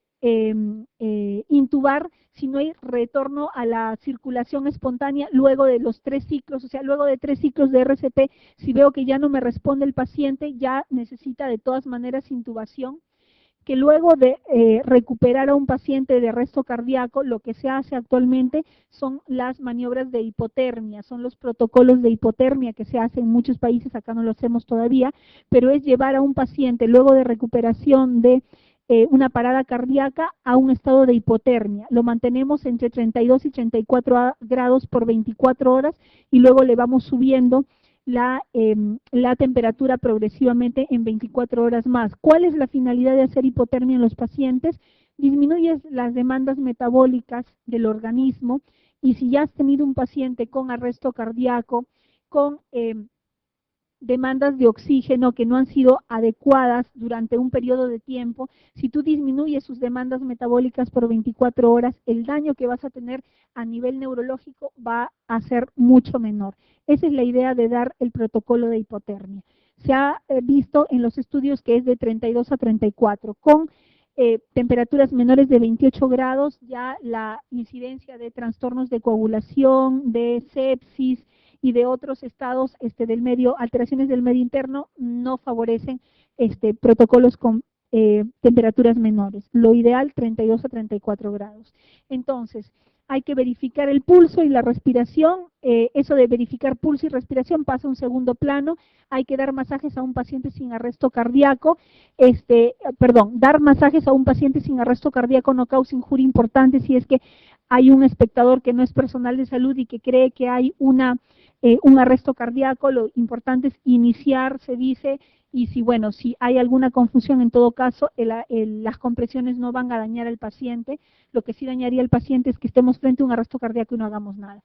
[SPEAKER 1] intubar si no hay retorno a la circulación espontánea luego de los 3 ciclos, o sea, luego de 3 ciclos de RCP, si veo que ya no me responde el paciente, ya necesita de todas maneras intubación, que luego de recuperar a un paciente de arresto cardíaco, lo que se hace actualmente son las maniobras de hipotermia, son los protocolos de hipotermia que se hacen en muchos países, acá no lo hacemos todavía, pero es llevar a un paciente luego de recuperación de una parada cardíaca a un estado de hipotermia. Lo mantenemos entre 32 y 34 grados por 24 horas y luego le vamos subiendo la temperatura progresivamente en 24 horas más. ¿Cuál es la finalidad de hacer hipotermia en los pacientes? Disminuyes las demandas metabólicas del organismo y si ya has tenido un paciente con arresto cardíaco, con demandas de oxígeno que no han sido adecuadas durante un periodo de tiempo, si tú disminuyes sus demandas metabólicas por 24 horas, el daño que vas a tener a nivel neurológico va a ser mucho menor. Esa es la idea de dar el protocolo de hipotermia. Se ha visto en los estudios que es de 32 a 34. Con temperaturas menores de 28 grados, ya la incidencia de trastornos de coagulación, de sepsis, y de otros estados del medio, alteraciones del medio interno, no favorecen protocolos con temperaturas menores. Lo ideal, 32 a 34 grados. Entonces, hay que verificar el pulso y la respiración. Eso de verificar pulso y respiración pasa a un segundo plano. Hay que dar masajes a un paciente sin arresto cardíaco. Dar masajes a un paciente sin arresto cardíaco no causa injuria importante si es que hay un espectador que no es personal de salud y que cree que hay un arresto cardíaco. Lo importante es iniciar, se dice, y si hay alguna confusión, en todo caso, las compresiones no van a dañar al paciente. Lo que sí dañaría al paciente es que estemos frente a un arresto cardíaco y no hagamos nada.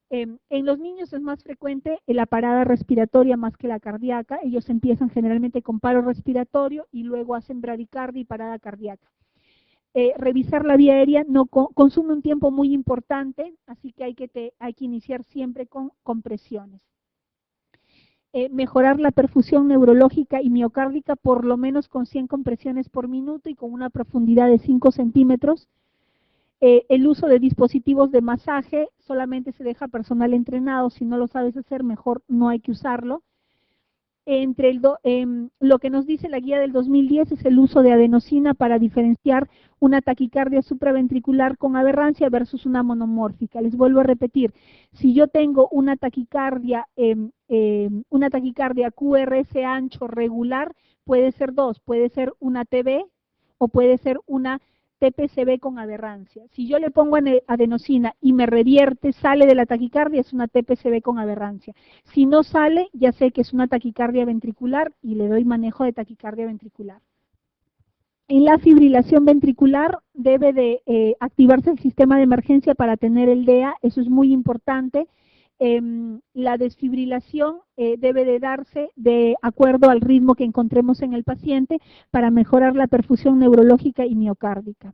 [SPEAKER 1] En los niños es más frecuente la parada respiratoria más que la cardíaca. Ellos empiezan generalmente con paro respiratorio y luego hacen bradicardia y parada cardíaca. Revisar la vía aérea consume un tiempo muy importante, así que hay que iniciar siempre con compresiones. Mejorar la perfusión neurológica y miocárdica por lo menos con 100 compresiones por minuto y con una profundidad de 5 centímetros. El uso de dispositivos de masaje solamente se deja personal entrenado. Si no lo sabes hacer, mejor no hay que usarlo. Lo que nos dice la guía del 2010 es el uso de adenosina para diferenciar una taquicardia supraventricular con aberrancia versus una monomórfica. Les vuelvo a repetir, si yo tengo una taquicardia QRS ancho regular, puede ser dos, puede ser una TB o puede ser una TPCB con aberrancia. Si yo le pongo adenosina y me revierte, sale de la taquicardia, es una TPCB con aberrancia. Si no sale, ya sé que es una taquicardia ventricular y le doy manejo de taquicardia ventricular. En la fibrilación ventricular debe de activarse el sistema de emergencia para tener el DEA, eso es muy importante. la desfibrilación debe de darse de acuerdo al ritmo que encontremos en el paciente para mejorar la perfusión neurológica y miocárdica.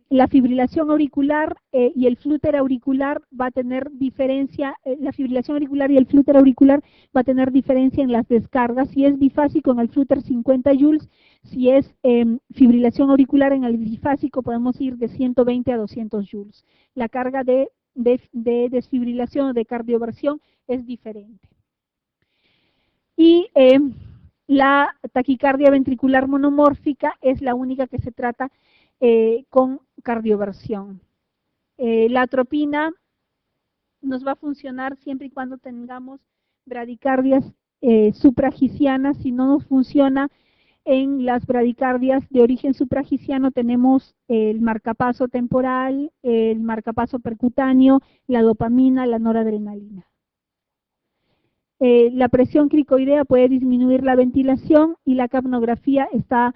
[SPEAKER 1] La fibrilación auricular y el flúter auricular va a tener diferencia, la fibrilación auricular y el flúter auricular va a tener diferencia en las descargas. Si es bifásico en el flúter 50 joules, si es fibrilación auricular en el bifásico podemos ir de 120 a 200 joules. La carga de desfibrilación o de cardioversión es diferente. Y la taquicardia ventricular monomórfica es la única que se trata con cardioversión. La atropina nos va a funcionar siempre y cuando tengamos bradicardias supragicianas. Si no nos funciona en las bradicardias de origen supragiciano, tenemos el marcapaso temporal, el marcapaso percutáneo, la dopamina, la noradrenalina. La presión cricoidea puede disminuir la ventilación y la capnografía está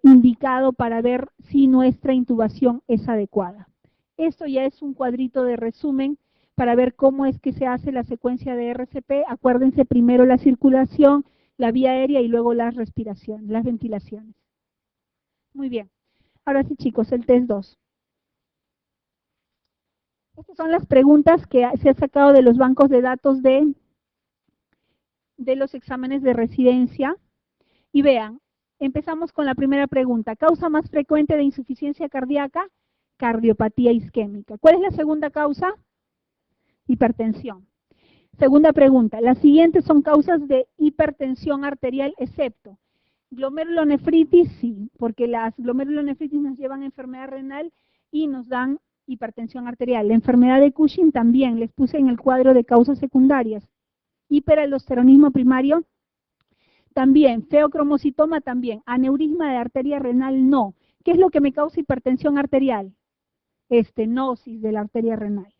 [SPEAKER 1] indicado para ver si nuestra intubación es adecuada. Esto ya es un cuadrito de resumen para ver cómo es que se hace la secuencia de RCP. Acuérdense primero la circulación, la vía aérea y luego la respiración, las ventilaciones. Muy bien. Ahora sí, chicos, el test 2. Estas son las preguntas que se han sacado de los bancos de datos de los exámenes de residencia. Y vean, empezamos con la primera pregunta. ¿Causa más frecuente de insuficiencia cardíaca? Cardiopatía isquémica. ¿Cuál es la segunda causa? Hipertensión. Segunda pregunta. Las siguientes son causas de hipertensión arterial excepto glomerulonefritis, sí, porque las glomerulonefritis nos llevan a enfermedad renal y nos dan hipertensión arterial. La enfermedad de Cushing también, les puse en el cuadro de causas secundarias. Hiperaldosteronismo primario, también. Feocromocitoma, también. Aneurisma de arteria renal, no. ¿Qué es lo que me causa hipertensión arterial? Estenosis de la arteria renal.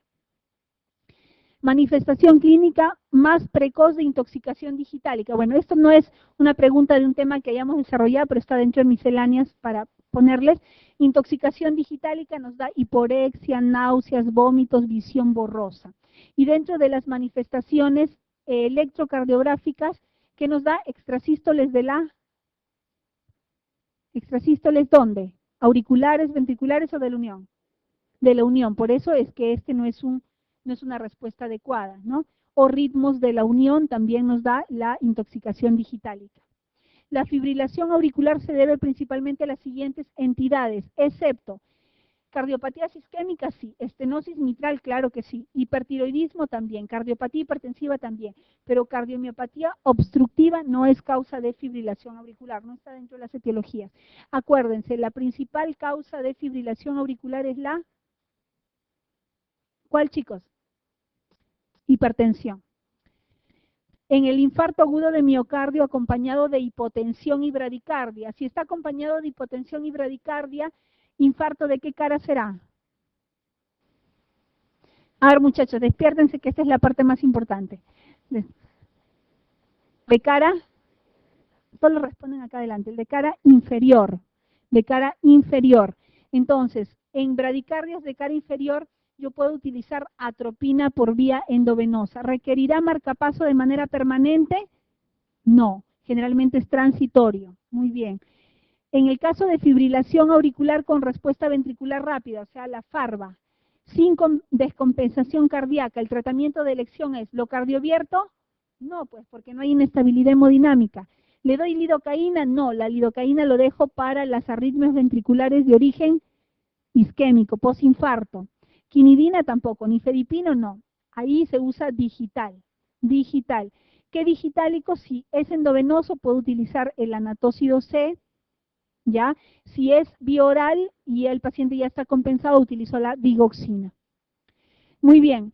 [SPEAKER 1] Manifestación clínica más precoz de intoxicación digitálica. Bueno, esto no es una pregunta de un tema que hayamos desarrollado, pero está dentro de misceláneas para ponerles. Intoxicación digitálica nos da hiporexia, náuseas, vómitos, visión borrosa. Y dentro de las manifestaciones electrocardiográficas, ¿qué nos da? Extrasístoles de la... ¿Extrasístoles dónde? ¿Auriculares, ventriculares o de la unión? De la unión, por eso es que no es una respuesta adecuada, ¿no? O ritmos de la unión también nos da la intoxicación digitálica. La fibrilación auricular se debe principalmente a las siguientes entidades, excepto cardiopatías isquémicas, sí, estenosis mitral, claro que sí, hipertiroidismo también, cardiopatía hipertensiva también, pero cardiomiopatía obstructiva no es causa de fibrilación auricular, no está dentro de las etiologías. Acuérdense, la principal causa de fibrilación auricular es la... ¿Cuál, chicos? Hipertensión. En el infarto agudo de miocardio acompañado de hipotensión y bradicardia. Si está acompañado de hipotensión y bradicardia, ¿infarto de qué cara será? A ver, muchachos, despiértense que esta es la parte más importante. De cara, solo responden acá adelante, el de cara inferior. De cara inferior. Entonces, en bradicardias de cara inferior, yo puedo utilizar atropina por vía endovenosa. ¿Requerirá marcapaso de manera permanente? No, generalmente es transitorio. Muy bien. En el caso de fibrilación auricular con respuesta ventricular rápida, o sea, la FARVA, sin descompensación cardíaca, ¿el tratamiento de elección es lo cardiovierto? No, pues porque no hay inestabilidad hemodinámica. ¿Le doy lidocaína? No, la lidocaína lo dejo para las arritmias ventriculares de origen isquémico, posinfarto. Quinidina tampoco, nifedipino no. Ahí se usa digital. Digital. ¿Qué digitálico? Si es endovenoso, puedo utilizar el anatócido C, ¿ya? Si es bioral y el paciente ya está compensado, utilizo la digoxina. Muy bien.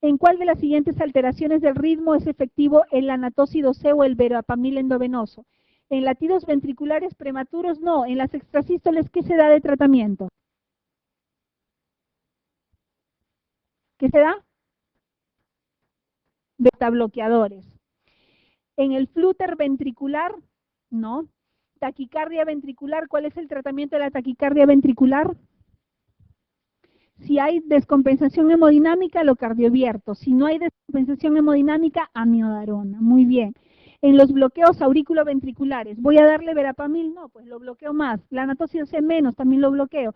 [SPEAKER 1] ¿En cuál de las siguientes alteraciones del ritmo es efectivo el anatócido C o el verapamil endovenoso? ¿En latidos ventriculares prematuros? No. ¿En las extrasístoles qué se da de tratamiento? ¿Qué se da? Betabloqueadores. En el flúter ventricular, no. Taquicardia ventricular, ¿cuál es el tratamiento de la taquicardia ventricular? Si hay descompensación hemodinámica, lo cardiovierto. Si no hay descompensación hemodinámica, amiodarona. Muy bien. En los bloqueos auriculoventriculares, ¿voy a darle verapamil? No, pues lo bloqueo más. La natosis menos, también lo bloqueo.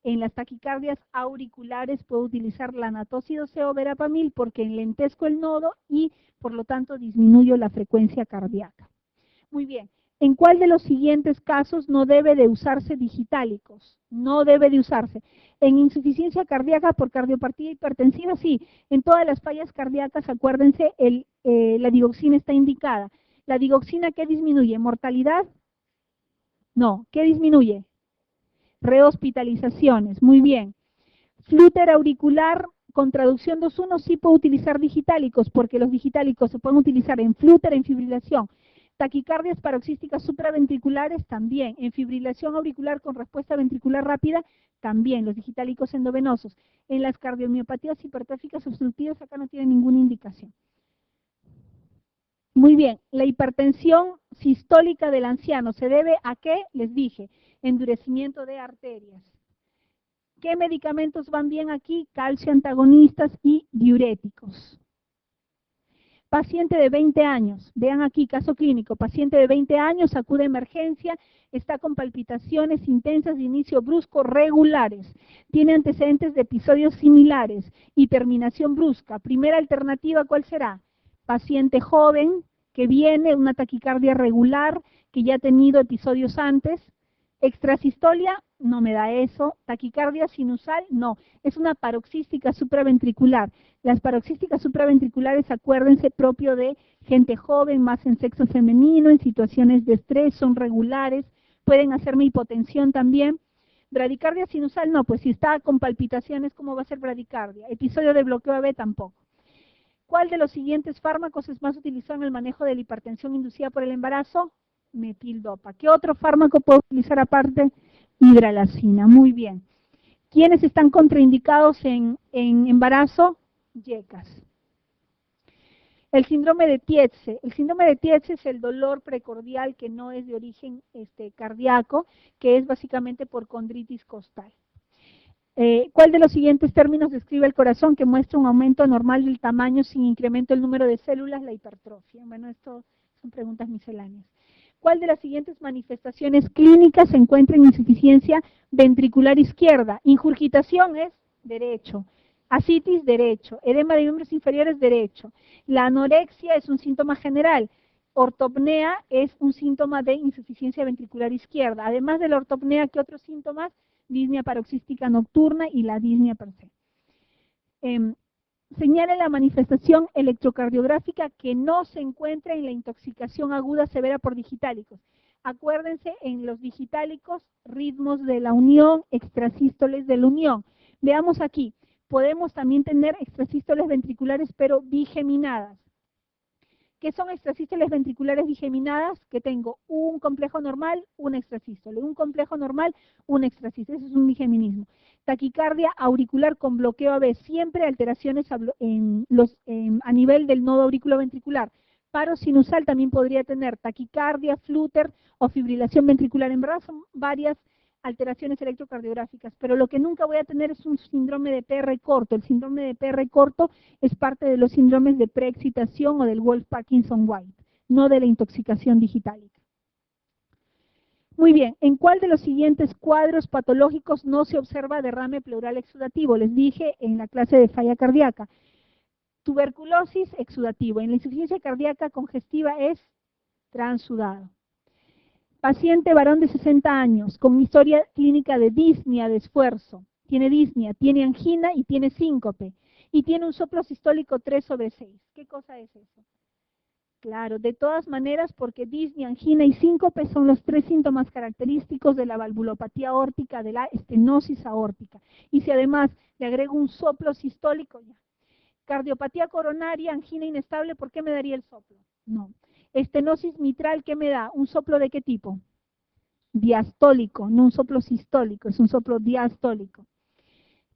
[SPEAKER 1] En las taquicardias auriculares puedo utilizar la natosis o verapamil porque enlentezco el nodo y, por lo tanto, disminuyo la frecuencia cardíaca. Muy bien. ¿En cuál de los siguientes casos no debe de usarse digitálicos? No debe de usarse. En insuficiencia cardíaca por cardiopatía hipertensiva, sí. En todas las fallas cardíacas, acuérdense, la digoxina está indicada. ¿La digoxina qué disminuye? ¿Mortalidad? No. ¿Qué disminuye? Rehospitalizaciones. Muy bien. Flúter auricular con traducción 2.1 sí puedo utilizar digitálicos, porque los digitálicos se pueden utilizar en flúter, en fibrilación. Taquicardias paroxísticas supraventriculares también. En fibrilación auricular con respuesta ventricular rápida también. Los digitálicos endovenosos. En las cardiomiopatías hipertróficas obstructivas acá no tiene ninguna indicación. Muy bien, la hipertensión sistólica del anciano se debe a qué? Les dije, endurecimiento de arterias. ¿Qué medicamentos van bien aquí? Calcio antagonistas y diuréticos. Paciente de 20 años, vean aquí, caso clínico, paciente de 20 años, acude a emergencia, está con palpitaciones intensas de inicio brusco regulares, tiene antecedentes de episodios similares y terminación brusca. Primera alternativa, ¿cuál será? Paciente joven que viene, una taquicardia regular, que ya ha tenido episodios antes. Extrasistolia, no me da eso. Taquicardia sinusal, no. Es una paroxística supraventricular. Las paroxísticas supraventriculares, acuérdense, propio de gente joven, más en sexo femenino, en situaciones de estrés, son regulares, pueden hacerme hipotensión también. Bradicardia sinusal, no, pues si está con palpitaciones, ¿cómo va a ser bradicardia? Episodio de bloqueo AB tampoco. ¿Cuál de los siguientes fármacos es más utilizado en el manejo de la hipertensión inducida por el embarazo? Metildopa. ¿Qué otro fármaco puedo utilizar aparte? Hidralazina. Muy bien. ¿Quiénes están contraindicados en embarazo? Yecas. El síndrome de Tietze. El síndrome de Tietze es el dolor precordial que no es de origen cardíaco, que es básicamente por condritis costal. ¿Cuál de los siguientes términos describe el corazón que muestra un aumento normal del tamaño sin incremento del número de células? La hipertrofia. Bueno, esto son preguntas misceláneas. ¿Cuál de las siguientes manifestaciones clínicas se encuentra en insuficiencia ventricular izquierda? Ingurgitación es derecho. Ascitis, derecho. Edema de miembros inferiores, derecho. La anorexia es un síntoma general. Ortopnea es un síntoma de insuficiencia ventricular izquierda. Además de la ortopnea, ¿qué otros síntomas? Disnea paroxística nocturna y la disnea per se. Señale la manifestación electrocardiográfica que no se encuentra en la intoxicación aguda severa por digitálicos. Acuérdense, en los digitálicos, ritmos de la unión, extrasístoles de la unión. Veamos aquí, podemos también tener extrasístoles ventriculares, pero bigeminadas. ¿Qué son extrasístoles ventriculares bigeminadas? Que tengo un complejo normal, un extrasístole, un complejo normal, un extrasístole. Eso es un bigeminismo. Taquicardia auricular con bloqueo AB, siempre alteraciones a nivel del nodo auriculoventricular. Paro sinusal también podría tener taquicardia, flúter o fibrilación ventricular. En verdad son varias alteraciones electrocardiográficas, pero lo que nunca voy a tener es un síndrome de PR corto. El síndrome de PR corto es parte de los síndromes de preexcitación o del Wolff-Parkinson-White, no de la intoxicación digitálica. Muy bien, ¿en cuál de los siguientes cuadros patológicos no se observa derrame pleural exudativo? Les dije en la clase de falla cardíaca. Tuberculosis, exudativo. En la insuficiencia cardíaca congestiva es transudado. Paciente varón de 60 años con historia clínica de disnea de esfuerzo. Tiene disnea, tiene angina y tiene síncope. Y tiene un soplo sistólico 3/6. ¿Qué cosa es eso? Claro, de todas maneras, porque disnea, angina y síncope son los 3 síntomas característicos de la valvulopatía aórtica, de la estenosis aórtica. Y si además le agrego un soplo sistólico, ya. Cardiopatía coronaria, angina inestable, ¿por qué me daría el soplo? No. Estenosis mitral, ¿qué me da? ¿Un soplo de qué tipo? Diastólico, no un soplo sistólico, es un soplo diastólico.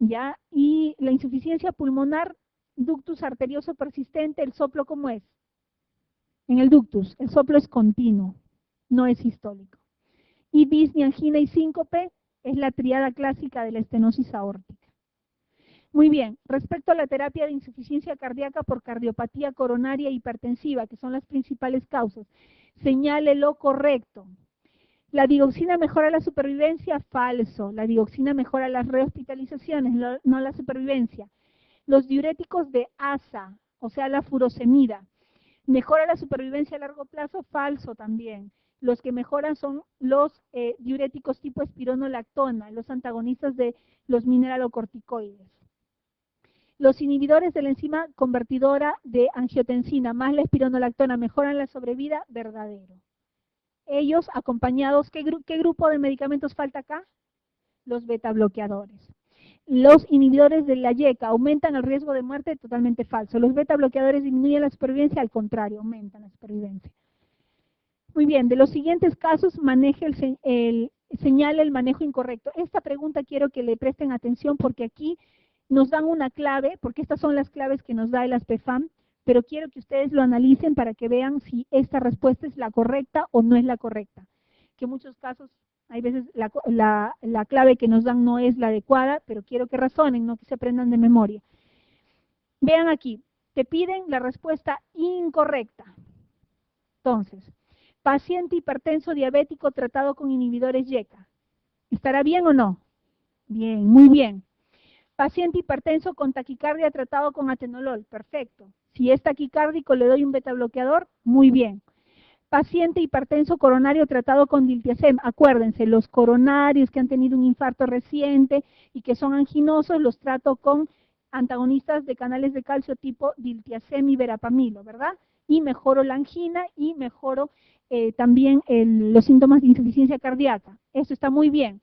[SPEAKER 1] ¿Ya? Y la insuficiencia pulmonar, ductus arterioso persistente, ¿el soplo cómo es? En el ductus, el soplo es continuo, no es sistólico. Y disnea, angina y síncope es la triada clásica de la estenosis aórtica. Muy bien, respecto a la terapia de insuficiencia cardíaca por cardiopatía coronaria hipertensiva, que son las principales causas, señale lo correcto. ¿La digoxina mejora la supervivencia? Falso. La digoxina mejora las rehospitalizaciones, no la supervivencia. Los diuréticos de ASA, o sea, la furosemida, ¿mejora la supervivencia a largo plazo? Falso también. Los que mejoran son los diuréticos tipo espironolactona, los antagonistas de los mineralocorticoides. Los inhibidores de la enzima convertidora de angiotensina más la espironolactona mejoran la sobrevida, verdadero. Ellos acompañados, ¿qué grupo de medicamentos falta acá? Los beta bloqueadores. Los inhibidores de la YECA aumentan el riesgo de muerte, totalmente falso. Los beta bloqueadores disminuyen la supervivencia, al contrario, aumentan la supervivencia. Muy bien, de los siguientes casos, señale el manejo incorrecto. Esta pregunta quiero que le presten atención porque aquí nos dan una clave, porque estas son las claves que nos da el ASPEFAM, pero quiero que ustedes lo analicen para que vean si esta respuesta es la correcta o no es la correcta. Que en muchos casos, hay veces la clave que nos dan no es la adecuada, pero quiero que razonen, no que se aprendan de memoria. Vean aquí, te piden la respuesta incorrecta. Entonces, paciente hipertenso diabético tratado con inhibidores YECA. ¿Estará bien o no? Bien, muy bien. Paciente hipertenso con taquicardia tratado con atenolol, perfecto. Si es taquicárdico le doy un beta bloqueador, muy bien. Paciente hipertenso coronario tratado con diltiazem, acuérdense, los coronarios que han tenido un infarto reciente y que son anginosos, los trato con antagonistas de canales de calcio tipo diltiazem y verapamilo, ¿verdad? Y mejoro la angina y mejoro también los síntomas de insuficiencia cardíaca. Eso está muy bien.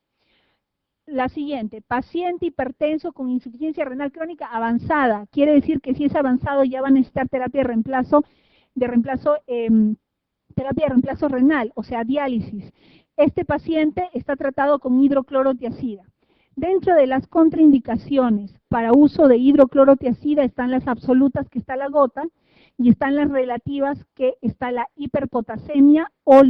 [SPEAKER 1] La siguiente, paciente hipertenso con insuficiencia renal crónica avanzada. Quiere decir que si es avanzado ya va a necesitar terapia de reemplazo renal, o sea, diálisis. Este paciente está tratado con hidroclorotiazida. Dentro de las contraindicaciones para uso de hidroclorotiazida están las absolutas, que está la gota, y están las relativas, que está la hiperpotasemia o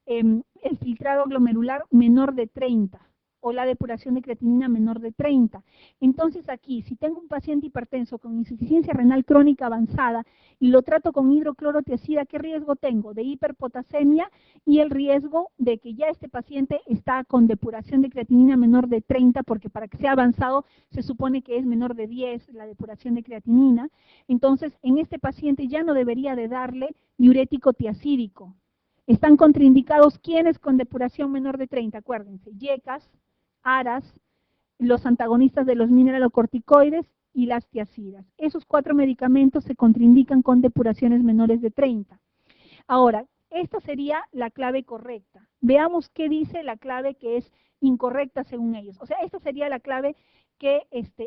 [SPEAKER 1] el filtrado glomerular menor de 30. O la depuración de creatinina menor de 30. Entonces aquí, si tengo un paciente hipertenso con insuficiencia renal crónica avanzada y lo trato con hidroclorotiazida, ¿qué riesgo tengo? De hiperpotasemia y el riesgo de que ya este paciente está con depuración de creatinina menor de 30, porque para que sea avanzado se supone que es menor de 10 la depuración de creatinina. Entonces, en este paciente ya no debería de darle diurético tiazídico. Están contraindicados quienes con depuración menor de 30, acuérdense, YECAS, ARAS, los antagonistas de los mineralocorticoides y las tiazidas. Esos 4 medicamentos se contraindican con depuraciones menores de 30. Ahora, esta sería la clave correcta. Veamos qué dice la clave que es incorrecta según ellos. O sea, esta sería la clave que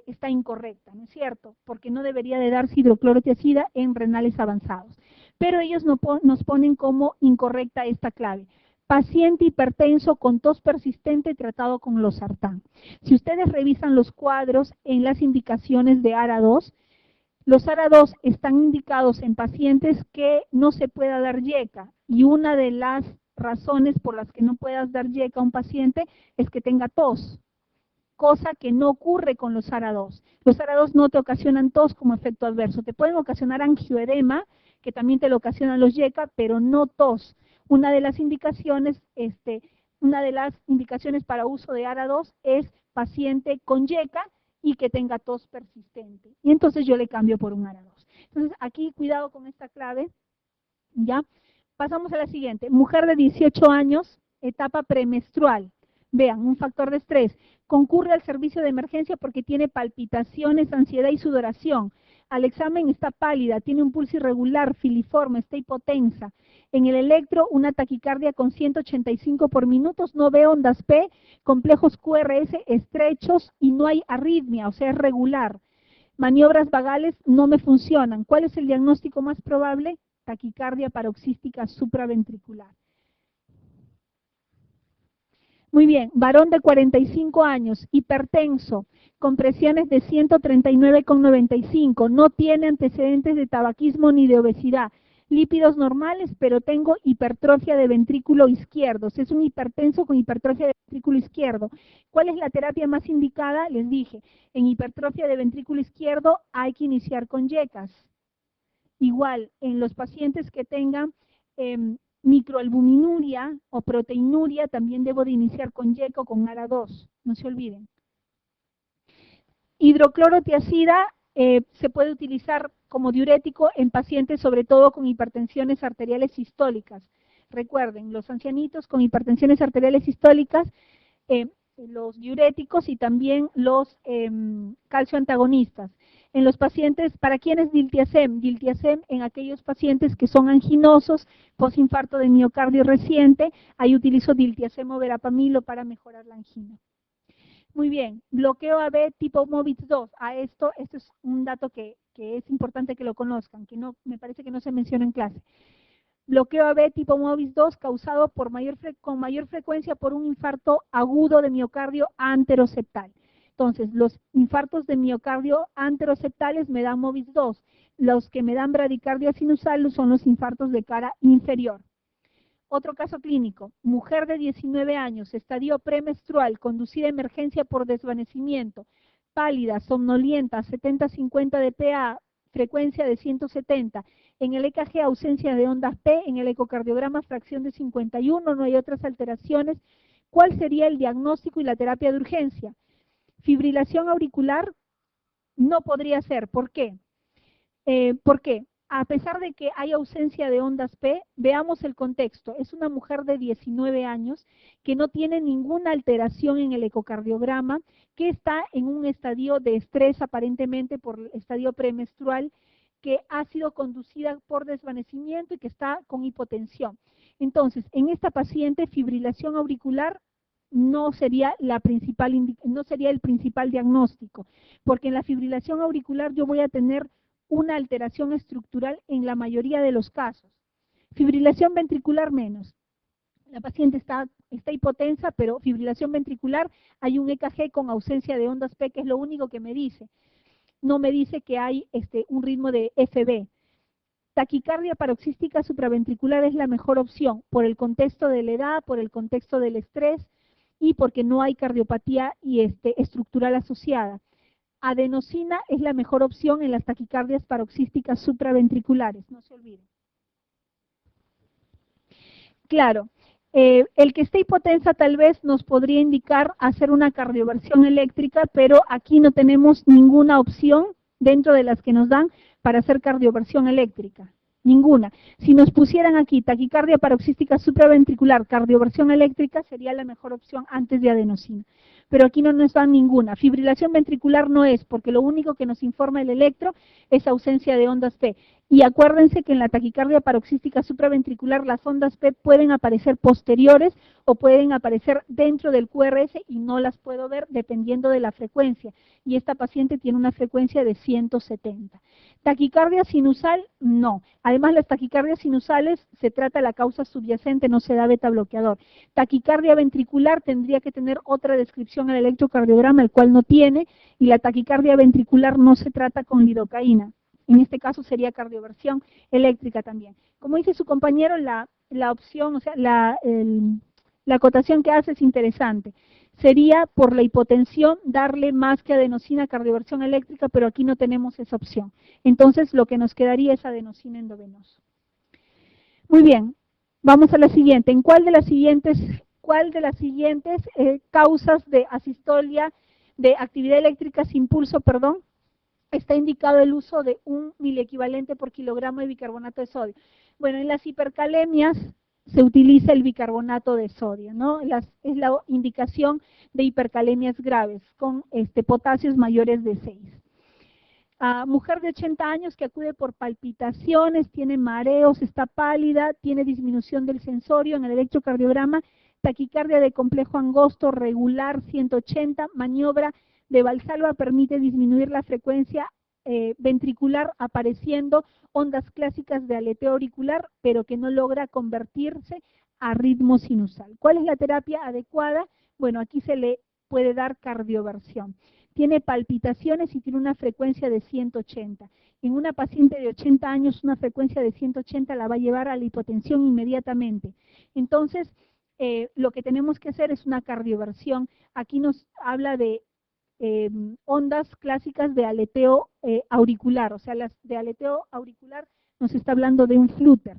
[SPEAKER 1] está incorrecta, ¿no es cierto? Porque no debería de darse hidroclorotiazida en renales avanzados. Pero ellos nos ponen como incorrecta esta clave. Paciente hipertenso con tos persistente tratado con losartán. Si ustedes revisan los cuadros en las indicaciones de ARA2, los ARA2 están indicados en pacientes que no se pueda dar YECA, y una de las razones por las que no puedas dar YECA a un paciente es que tenga tos, cosa que no ocurre con los ARA2. Los ARA2 no te ocasionan tos como efecto adverso, te pueden ocasionar angioedema, que también te lo ocasionan los YECA, pero no tos. Una de las indicaciones para uso de ARA2 es paciente con YECA y que tenga tos persistente. Y entonces yo le cambio por un ARA2. Entonces aquí cuidado con esta clave, ¿ya? Pasamos a la siguiente. Mujer de 18 años, etapa premenstrual. Vean, un factor de estrés. Concurre al servicio de emergencia porque tiene palpitaciones, ansiedad y sudoración. Al examen está pálida, tiene un pulso irregular, filiforme, está hipotensa. En el electro, una taquicardia con 185 por minutos, no ve ondas P, complejos QRS estrechos y no hay arritmia, o sea, es regular. Maniobras vagales no me funcionan. ¿Cuál es el diagnóstico más probable? Taquicardia paroxística supraventricular. Muy bien, varón de 45 años, hipertenso, con presiones de 139,95, no tiene antecedentes de tabaquismo ni de obesidad. lípidos normales, pero tengo hipertrofia de ventrículo izquierdo. Es un hipertenso con hipertrofia de ventrículo izquierdo. ¿Cuál es la terapia más indicada? Les dije, en hipertrofia de ventrículo izquierdo hay que iniciar con YECAS. Igual, en los pacientes que tengan microalbuminuria o proteinuria, también debo de iniciar con YECA o con ARA2, no se olviden. Hidroclorotiazida se puede utilizar como diurético en pacientes sobre todo con hipertensiones arteriales sistólicas. Recuerden, los ancianitos con hipertensiones arteriales sistólicas, los diuréticos y también los calcio antagonistas. En los pacientes, ¿para quiénes diltiazem? Diltiazem en aquellos pacientes que son anginosos, postinfarto de miocardio reciente, ahí utilizo diltiazem o verapamilo para mejorar la angina. Muy bien, bloqueo AB tipo MOVIX 2. Esto es un dato que es importante que lo conozcan, que no me parece que no se menciona en clase. Bloqueo AB tipo MOVIX 2 causado con mayor frecuencia por un infarto agudo de miocardio anteroseptal. Entonces, los infartos de miocardio anteroseptales me dan MOVIX 2. Los que me dan bradicardia sinusal son los infartos de cara inferior. Otro caso clínico, mujer de 19 años, estadio premenstrual, conducida a emergencia por desvanecimiento, pálida, somnolienta, 70-50 de PA, frecuencia de 170. En el EKG ausencia de ondas P, en el ecocardiograma fracción de 51, no hay otras alteraciones. ¿Cuál sería el diagnóstico y la terapia de urgencia? Fibrilación auricular no podría ser. ¿Por qué? ¿Por qué? A pesar de que hay ausencia de ondas P, veamos el contexto. Es una mujer de 19 años que no tiene ninguna alteración en el ecocardiograma, que está en un estadio de estrés aparentemente por el estadio premenstrual, que ha sido conducida por desvanecimiento y que está con hipotensión. Entonces, en esta paciente, fibrilación auricular no sería el principal diagnóstico, porque en la fibrilación auricular yo voy a tener una alteración estructural en la mayoría de los casos. Fibrilación ventricular menos. La paciente está hipotensa, pero fibrilación ventricular, hay un EKG con ausencia de ondas P, que es lo único que me dice. No me dice que hay un ritmo de FB. Taquicardia paroxística supraventricular es la mejor opción, por el contexto de la edad, por el contexto del estrés y porque no hay cardiopatía y estructural asociada. Adenosina es la mejor opción en las taquicardias paroxísticas supraventriculares, no se olviden. Claro, el que esté hipotensa tal vez nos podría indicar hacer una cardioversión eléctrica, pero aquí no tenemos ninguna opción dentro de las que nos dan para hacer cardioversión eléctrica. Ninguna. Si nos pusieran aquí taquicardia paroxística supraventricular, cardioversión eléctrica, sería la mejor opción antes de adenosina. Pero aquí no nos dan ninguna. Fibrilación ventricular no es, porque lo único que nos informa el electro es ausencia de ondas P. Y acuérdense que en la taquicardia paroxística supraventricular las ondas P pueden aparecer posteriores o pueden aparecer dentro del QRS y no las puedo ver dependiendo de la frecuencia. Y esta paciente tiene una frecuencia de 170. Taquicardia sinusal, no. Además, las taquicardias sinusales se trata la causa subyacente, no se da beta bloqueador. Taquicardia ventricular tendría que tener otra descripción en el electrocardiograma, el cual no tiene, y la taquicardia ventricular no se trata con lidocaína. En este caso sería cardioversión eléctrica también. Como dice su compañero, la opción, o sea, la acotación que hace es interesante. Sería por la hipotensión darle más que adenosina cardioversión eléctrica, pero aquí no tenemos esa opción. Entonces lo que nos quedaría es adenosina endovenoso. Muy bien, vamos a la siguiente. ¿En cuál de las siguientes causas de asistolia, de actividad eléctrica sin pulso, está indicado el uso de 1 miliequivalente por kilogramo de bicarbonato de sodio? Bueno, en las hipercalemias se utiliza el bicarbonato de sodio, ¿no? Es la indicación de hipercalemias graves con potasios mayores de 6. Mujer de 80 años que acude por palpitaciones, tiene mareos, está pálida, tiene disminución del sensorio en el electrocardiograma, taquicardia de complejo angosto regular 180, maniobra de Valsalva permite disminuir la frecuencia ventricular apareciendo ondas clásicas de aleteo auricular, pero que no logra convertirse a ritmo sinusal. ¿Cuál es la terapia adecuada? Bueno, aquí se le puede dar cardioversión. tiene palpitaciones y tiene una frecuencia de 180. En una paciente de 80 años, una frecuencia de 180 la va a llevar a la hipotensión inmediatamente. Entonces, lo que tenemos que hacer es una cardioversión. Aquí nos habla de ondas clásicas de aleteo auricular, o sea, las de aleteo auricular nos está hablando de un flúter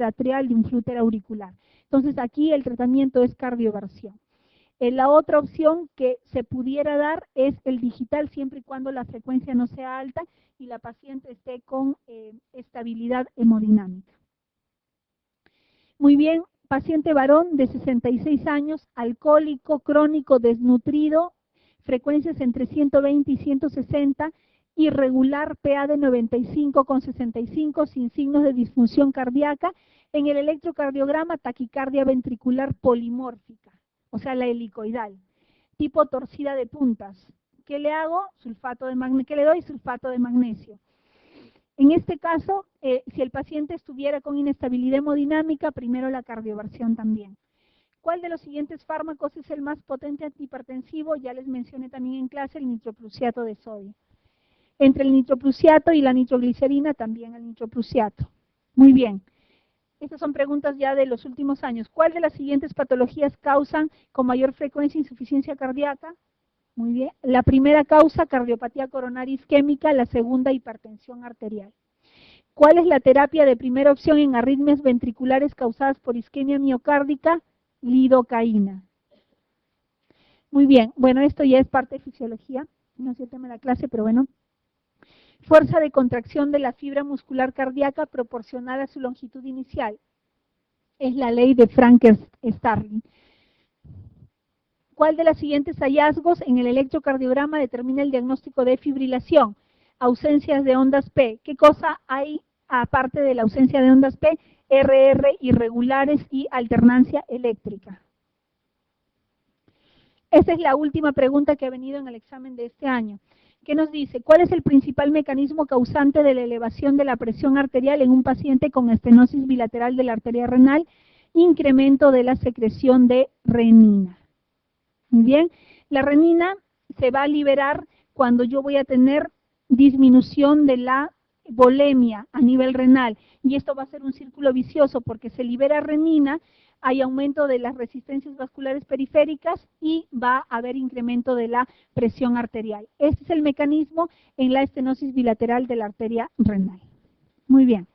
[SPEAKER 1] atrial, de un flúter auricular. Entonces, aquí el tratamiento es cardioversión. La otra opción que se pudiera dar es el digital, siempre y cuando la frecuencia no sea alta y la paciente esté con estabilidad hemodinámica. Muy bien, paciente varón de 66 años, alcohólico, crónico, desnutrido, frecuencias entre 120 y 160, irregular, PA de 95,65, sin signos de disfunción cardíaca. En el electrocardiograma, taquicardia ventricular polimórfica, o sea, la helicoidal, tipo torcida de puntas. ¿Qué le hago? Sulfato de magnesio. ¿Qué le doy? Sulfato de magnesio. En este caso, si el paciente estuviera con inestabilidad hemodinámica, primero la cardioversión también. ¿Cuál de los siguientes fármacos es el más potente antihipertensivo? Ya les mencioné también en clase el nitroprusiato de sodio. Entre el nitroprusiato y la nitroglicerina, también el nitroprusiato. Muy bien. Estas son preguntas ya de los últimos años. ¿Cuál de las siguientes patologías causan con mayor frecuencia insuficiencia cardíaca? Muy bien. La primera causa, cardiopatía coronaria isquémica. La segunda, hipertensión arterial. ¿Cuál es la terapia de primera opción en arritmias ventriculares causadas por isquemia miocárdica? Lidocaína. Muy bien. Bueno, esto ya es parte de fisiología. No sé el tema de la clase, pero bueno. Fuerza de contracción de la fibra muscular cardíaca proporcional a su longitud inicial. Es la ley de Frank-Starling. ¿Cuál de los siguientes hallazgos en el electrocardiograma determina el diagnóstico de fibrilación? Ausencias de ondas P. ¿Qué cosa hay aparte de la ausencia de ondas P? RR irregulares y alternancia eléctrica. Esa es la última pregunta que ha venido en el examen de este año. ¿Qué nos dice? ¿Cuál es el principal mecanismo causante de la elevación de la presión arterial en un paciente con estenosis bilateral de la arteria renal? Incremento de la secreción de renina. Muy bien, la renina se va a liberar cuando yo voy a tener disminución de la volemia a nivel renal, y esto va a ser un círculo vicioso porque se libera renina, hay aumento de las resistencias vasculares periféricas y va a haber incremento de la presión arterial. Este es el mecanismo en la estenosis bilateral de la arteria renal. Muy bien.